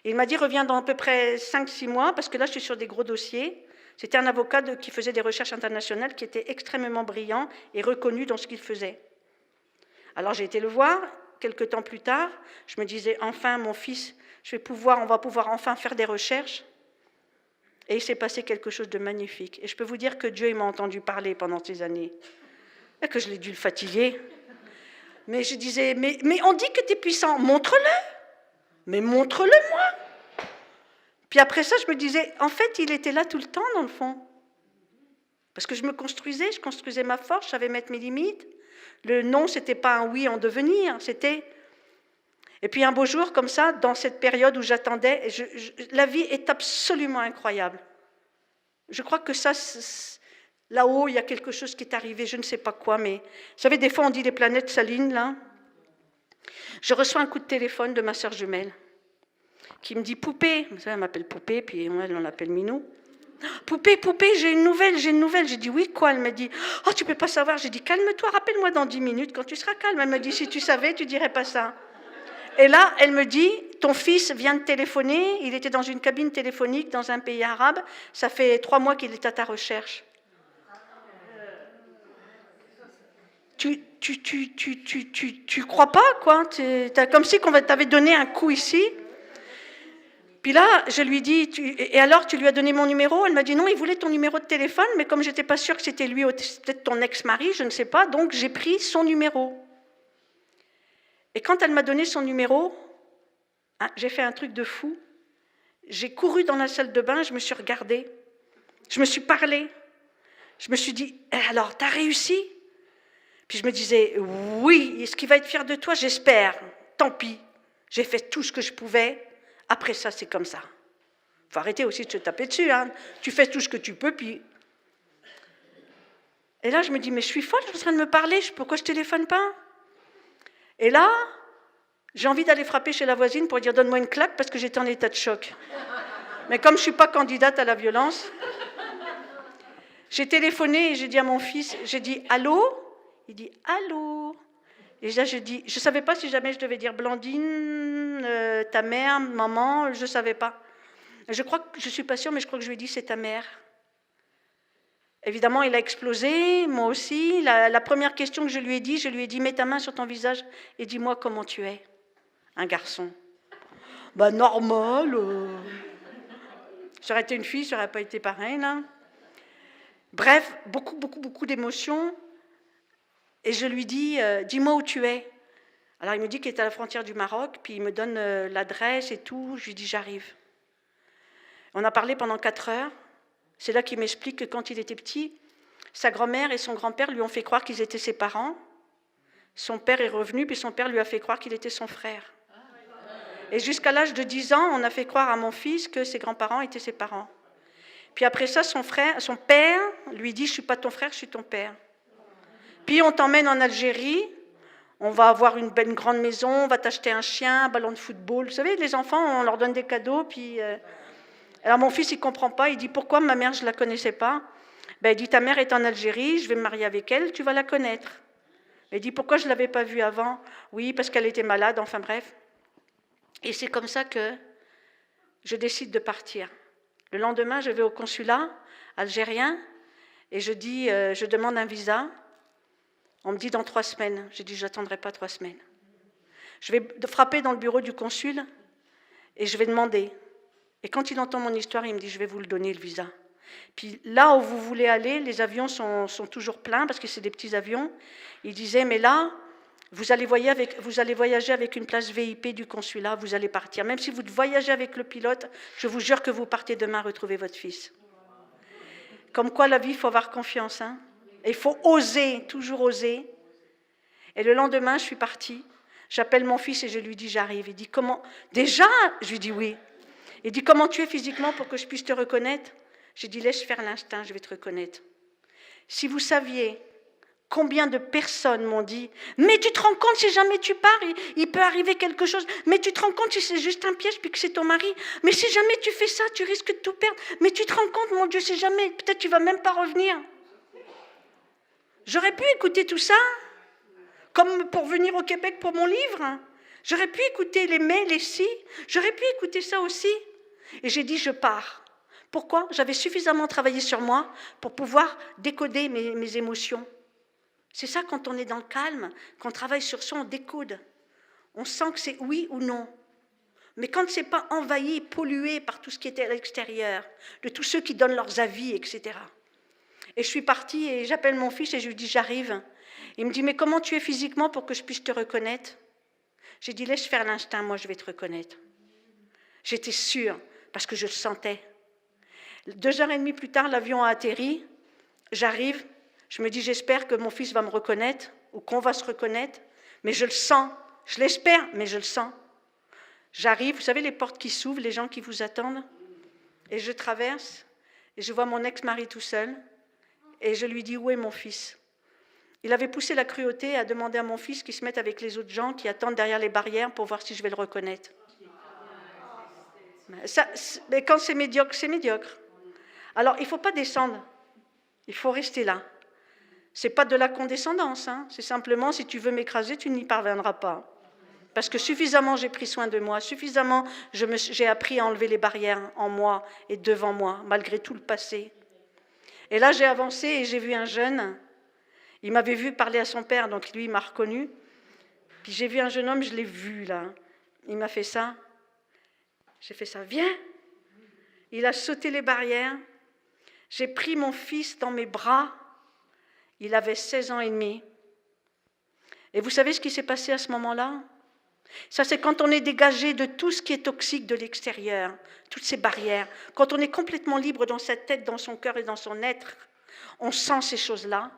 Et il m'a dit, reviens dans à peu près 5-6 mois, parce que là, je suis sur des gros dossiers. C'était un avocat qui faisait des recherches internationales, qui était extrêmement brillant et reconnu dans ce qu'il faisait. Alors j'ai été le voir. Quelques temps plus tard, je me disais, enfin, mon fils, on va pouvoir enfin faire des recherches. Et il s'est passé quelque chose de magnifique. Et je peux vous dire que Dieu m'a entendu parler pendant ces années. Et que je l'ai dû le fatiguer. Mais je disais, mais on dit que tu es puissant, montre-le. Mais montre-le moi. Puis après ça, je me disais, en fait, il était là tout le temps, dans le fond. Parce que je construisais ma force, je savais mettre mes limites. Le non, ce n'était pas un oui en devenir, c'était... Et puis un beau jour, comme ça, dans cette période où j'attendais, la vie est absolument incroyable. Je crois que ça, là-haut, il y a quelque chose qui est arrivé, je ne sais pas quoi, mais... Vous savez, des fois, on dit les planètes s'alignent, là. Je reçois un coup de téléphone de ma sœur jumelle, qui me dit, Poupée, vous savez, elle m'appelle Poupée, puis elle, on l'appelle Minou. Poupée, j'ai une nouvelle. J'ai dit, oui, quoi? Elle m'a dit, oh, tu peux pas savoir. J'ai dit, calme-toi, rappelle-moi dans 10 minutes, quand tu seras calme. Elle m'a dit, si tu savais, tu dirais pas ça. Et là, elle me dit, ton fils vient de téléphoner, il était dans une cabine téléphonique dans un pays arabe, ça fait 3 mois qu'il est à ta recherche. Tu crois pas, quoi? Comme si on t'avait donné un coup ici. Puis là, je lui dis, et alors tu lui as donné mon numéro? Elle m'a dit non, il voulait ton numéro de téléphone, mais comme je n'étais pas sûre que c'était lui, peut-être ton ex-mari, je ne sais pas, donc j'ai pris son numéro. Et quand elle m'a donné son numéro, j'ai fait un truc de fou. J'ai couru dans la salle de bain, je me suis regardée, je me suis parlé, je me suis dit, alors, t'as réussi? Puis je me disais, oui, est-ce qu'il va être fier de toi? J'espère, tant pis, j'ai fait tout ce que je pouvais. Après ça, c'est comme ça. Il faut arrêter aussi de se taper dessus. Hein. Tu fais tout ce que tu peux, puis... Et là, je me dis, mais je suis folle, je suis en train de me parler, pourquoi je ne téléphone pas? Et là, j'ai envie d'aller frapper chez la voisine pour dire, donne-moi une claque, parce que j'étais en état de choc. Mais comme je ne suis pas candidate à la violence, j'ai téléphoné et j'ai dit à mon fils, j'ai dit, allô? Il dit, allô? Et là, je dis, je ne savais pas si jamais je devais dire Blandine, ta mère, maman, je ne savais pas. Je crois que, je ne suis pas sûre, mais je crois que je lui ai dit, c'est ta mère. Évidemment, il a explosé, moi aussi. La première question que je lui ai dit, mets ta main sur ton visage et dis-moi comment tu es. Un garçon. Bah, normal. Ça aurait été une fille, ça n'aurait pas été pareil, là. Bref, beaucoup d'émotions. Et je lui dis, dis-moi où tu es. Alors il me dit qu'il est à la frontière du Maroc, puis il me donne l'adresse et tout. Je lui dis, j'arrive. On a parlé pendant 4 heures. C'est là qu'il m'explique que quand il était petit, sa grand-mère et son grand-père lui ont fait croire qu'ils étaient ses parents. Son père est revenu, puis son père lui a fait croire qu'il était son frère. Et jusqu'à l'âge de 10 ans, on a fait croire à mon fils que ses grands-parents étaient ses parents. Puis après ça, son père lui dit, je ne suis pas ton frère, je suis ton père. Puis on t'emmène en Algérie, on va avoir une grande maison, on va t'acheter un chien, un ballon de football. Vous savez, les enfants, on leur donne des cadeaux, puis... Alors mon fils, il ne comprend pas, il dit, pourquoi ma mère, je ne la connaissais pas? Il dit, ta mère est en Algérie, je vais me marier avec elle, tu vas la connaître. Il dit, pourquoi je ne l'avais pas vue avant? Oui, parce qu'elle était malade, enfin bref. Et c'est comme ça que je décide de partir. Le lendemain, je vais au consulat algérien et je demande un visa. On me dit dans 3 semaines. J'ai dit, je n'attendrai pas 3 semaines. Je vais frapper dans le bureau du consul et je vais demander. Et quand il entend mon histoire, il me dit, je vais vous le donner, le visa. Puis là où vous voulez aller, les avions sont toujours pleins parce que c'est des petits avions. Il disait, mais là, vous allez voyager avec une place VIP du consulat, vous allez partir. Même si vous voyagez avec le pilote, je vous jure que vous partez demain retrouver votre fils. Comme quoi, la vie, il faut avoir confiance. Hein. Et il faut oser, toujours oser. Et le lendemain, je suis partie. J'appelle mon fils et je lui dis, j'arrive. Il dit, comment? Déjà? Je lui dis, oui. Il dit, comment tu es physiquement pour que je puisse te reconnaître? J'ai dit, laisse faire l'instinct, je vais te reconnaître. Si vous saviez combien de personnes m'ont dit, mais tu te rends compte, si jamais tu pars, il peut arriver quelque chose. Mais tu te rends compte si c'est juste un piège, puis que c'est ton mari. Mais si jamais tu fais ça, tu risques de tout perdre. Mais tu te rends compte, mon Dieu, si jamais, peut-être tu ne vas même pas revenir. J'aurais pu écouter tout ça, comme pour venir au Québec pour mon livre. J'aurais pu écouter les mais, les si. J'aurais pu écouter ça aussi. Et j'ai dit, je pars. Pourquoi? J'avais suffisamment travaillé sur moi pour pouvoir décoder mes émotions. C'est ça quand on est dans le calme, qu'on travaille sur soi, on décode. On sent que c'est oui ou non. Mais quand ce n'est pas envahi, pollué par tout ce qui était à l'extérieur, de tous ceux qui donnent leurs avis, etc. Et je suis partie et j'appelle mon fils et je lui dis, j'arrive. Il me dit, mais comment tu es physiquement pour que je puisse te reconnaître? J'ai dit, laisse faire l'instinct, moi je vais te reconnaître. J'étais sûre, parce que je le sentais. 2h30 plus tard, l'avion a atterri, j'arrive, je me dis, j'espère que mon fils va me reconnaître, ou qu'on va se reconnaître, mais je le sens, je l'espère, mais je le sens. J'arrive, vous savez les portes qui s'ouvrent, les gens qui vous attendent, et je traverse, et je vois mon ex-mari tout seul, et je lui dis, où est mon fils? Il avait poussé la cruauté à demander à mon fils qu'il se mette avec les autres gens qui attendent derrière les barrières pour voir si je vais le reconnaître. Mais quand c'est médiocre, c'est médiocre. Alors, il ne faut pas descendre, il faut rester là. Ce n'est pas de la condescendance, hein. C'est simplement, si tu veux m'écraser, tu n'y parviendras pas. Parce que suffisamment j'ai pris soin de moi, suffisamment j'ai appris à enlever les barrières en moi et devant moi, malgré tout le passé. Et là, j'ai avancé et j'ai vu un jeune, il m'avait vu parler à son père, donc lui, il m'a reconnu. Puis j'ai vu un jeune homme, je l'ai vu là, il m'a fait ça. J'ai fait ça, viens. Il a sauté les barrières. J'ai pris mon fils dans mes bras. Il avait 16 ans et demi. Et vous savez ce qui s'est passé à ce moment-là? Ça, c'est quand on est dégagé de tout ce qui est toxique de l'extérieur, toutes ces barrières. Quand on est complètement libre dans sa tête, dans son cœur et dans son être, on sent ces choses-là.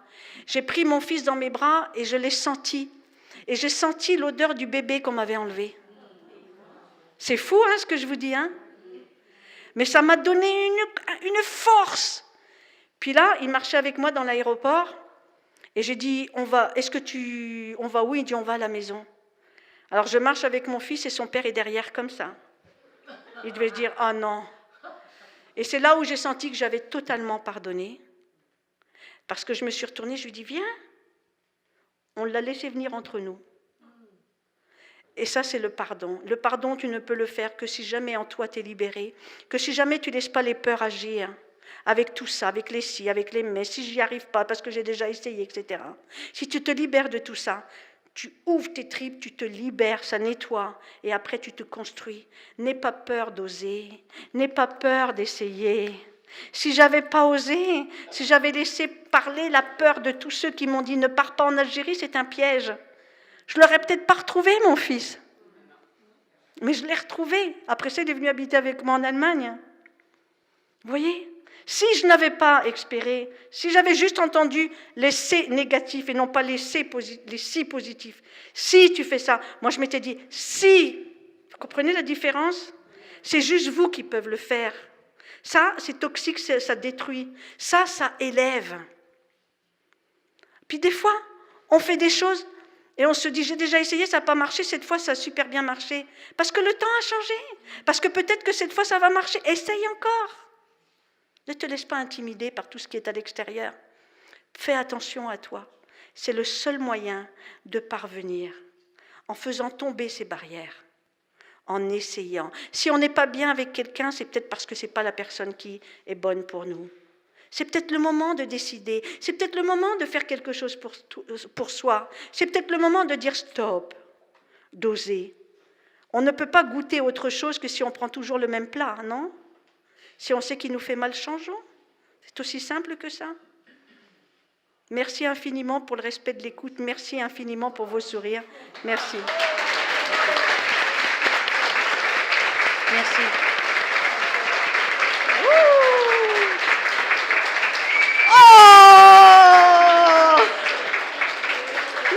J'ai pris mon fils dans mes bras et je l'ai senti. Et j'ai senti l'odeur du bébé qu'on m'avait enlevé. C'est fou, hein, ce que je vous dis, hein? Mais ça m'a donné une force. Puis là, il marchait avec moi dans l'aéroport et j'ai dit, on va où? Il dit, on va à la maison. Alors je marche avec mon fils et son père est derrière comme ça. Il devait se dire, ah non. Et c'est là où j'ai senti que j'avais totalement pardonné. Parce que je me suis retournée, je lui ai dit, viens. On l'a laissé venir entre nous. Et ça, c'est le pardon. Le pardon, tu ne peux le faire que si jamais en toi tu es libéré, que si jamais tu ne laisses pas les peurs agir, avec tout ça, avec les si, avec les mais, si j'y arrive pas, parce que j'ai déjà essayé, etc. Si tu te libères de tout ça, Tu ouvres tes tripes, tu te libères, ça nettoie, et après tu te construis. N'aie pas peur d'oser, n'aie pas peur d'essayer. Si j'avais pas osé, si j'avais laissé parler la peur de tous ceux qui m'ont dit « Ne pars pas en Algérie, c'est un piège », je l'aurais peut-être pas retrouvé, mon fils. Mais je l'ai retrouvé. Après ça, il est venu habiter avec moi en Allemagne. Vous voyez ? Si je n'avais pas expéré, si j'avais juste entendu les C négatifs et non pas les si positifs, si tu fais ça, moi je m'étais dit, si, vous comprenez la différence ? C'est juste vous qui peuvent le faire. Ça, c'est toxique, ça détruit. Ça élève. Puis des fois, on fait des choses et on se dit, j'ai déjà essayé, ça n'a pas marché, cette fois ça a super bien marché. Parce que le temps a changé. Parce que peut-être que cette fois ça va marcher. Essaye encore. Ne te laisse pas intimider par tout ce qui est à l'extérieur. Fais attention à toi. C'est le seul moyen de parvenir, en faisant tomber ces barrières, en essayant. Si on n'est pas bien avec quelqu'un, c'est peut-être parce que ce n'est pas la personne qui est bonne pour nous. C'est peut-être le moment de décider. C'est peut-être le moment de faire quelque chose pour soi. C'est peut-être le moment de dire stop, d'oser. On ne peut pas goûter autre chose que si on prend toujours le même plat, non ? Si on sait qu'il nous fait mal, changeons. C'est aussi simple que ça. Merci infiniment pour le respect de l'écoute. Merci infiniment pour vos sourires. Merci. Merci. Oh!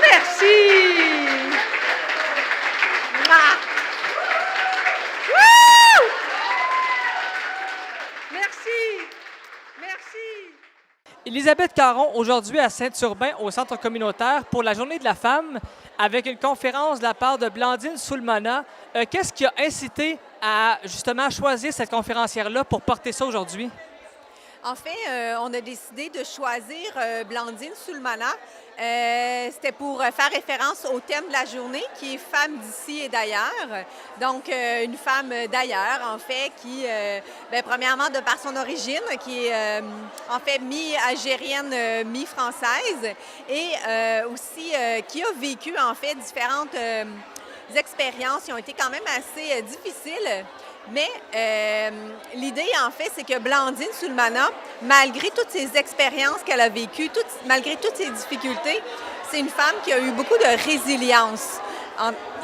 Merci. Élisabeth Caron, aujourd'hui à Saint-Urbain, au Centre communautaire, pour la Journée de la femme, avec une conférence de la part de Blandine Soulmana. Qu'est-ce qui a incité à justement choisir cette conférencière-là pour porter ça aujourd'hui? En fait, on a décidé de choisir Blandine Soulmana. C'était pour faire référence au thème de la journée, qui est « Femme d'ici et d'ailleurs ». Donc, une femme d'ailleurs, en fait, qui, premièrement, de par son origine, qui est en fait mi-algérienne, mi-française, et aussi qui a vécu, en fait, différentes expériences qui ont été quand même assez difficiles. Mais l'idée, en fait, c'est que Blandine Soulmana, malgré toutes ces expériences qu'elle a vécues, malgré toutes ces difficultés, c'est une femme qui a eu beaucoup de résilience.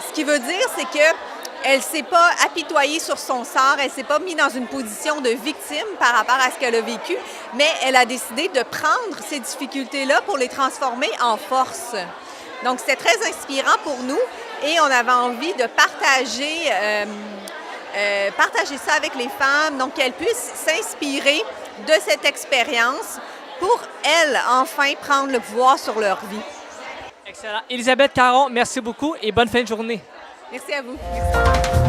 Ce qui veut dire, c'est qu'elle ne s'est pas apitoyée sur son sort, elle ne s'est pas mise dans une position de victime par rapport à ce qu'elle a vécu, mais elle a décidé de prendre ces difficultés-là pour les transformer en force. Donc, c'était très inspirant pour nous et on avait envie de partager ça avec les femmes, donc qu'elles puissent s'inspirer de cette expérience pour, elles, enfin prendre le pouvoir sur leur vie. Excellent. Élisabeth Caron, merci beaucoup et bonne fin de journée. Merci à vous. Merci.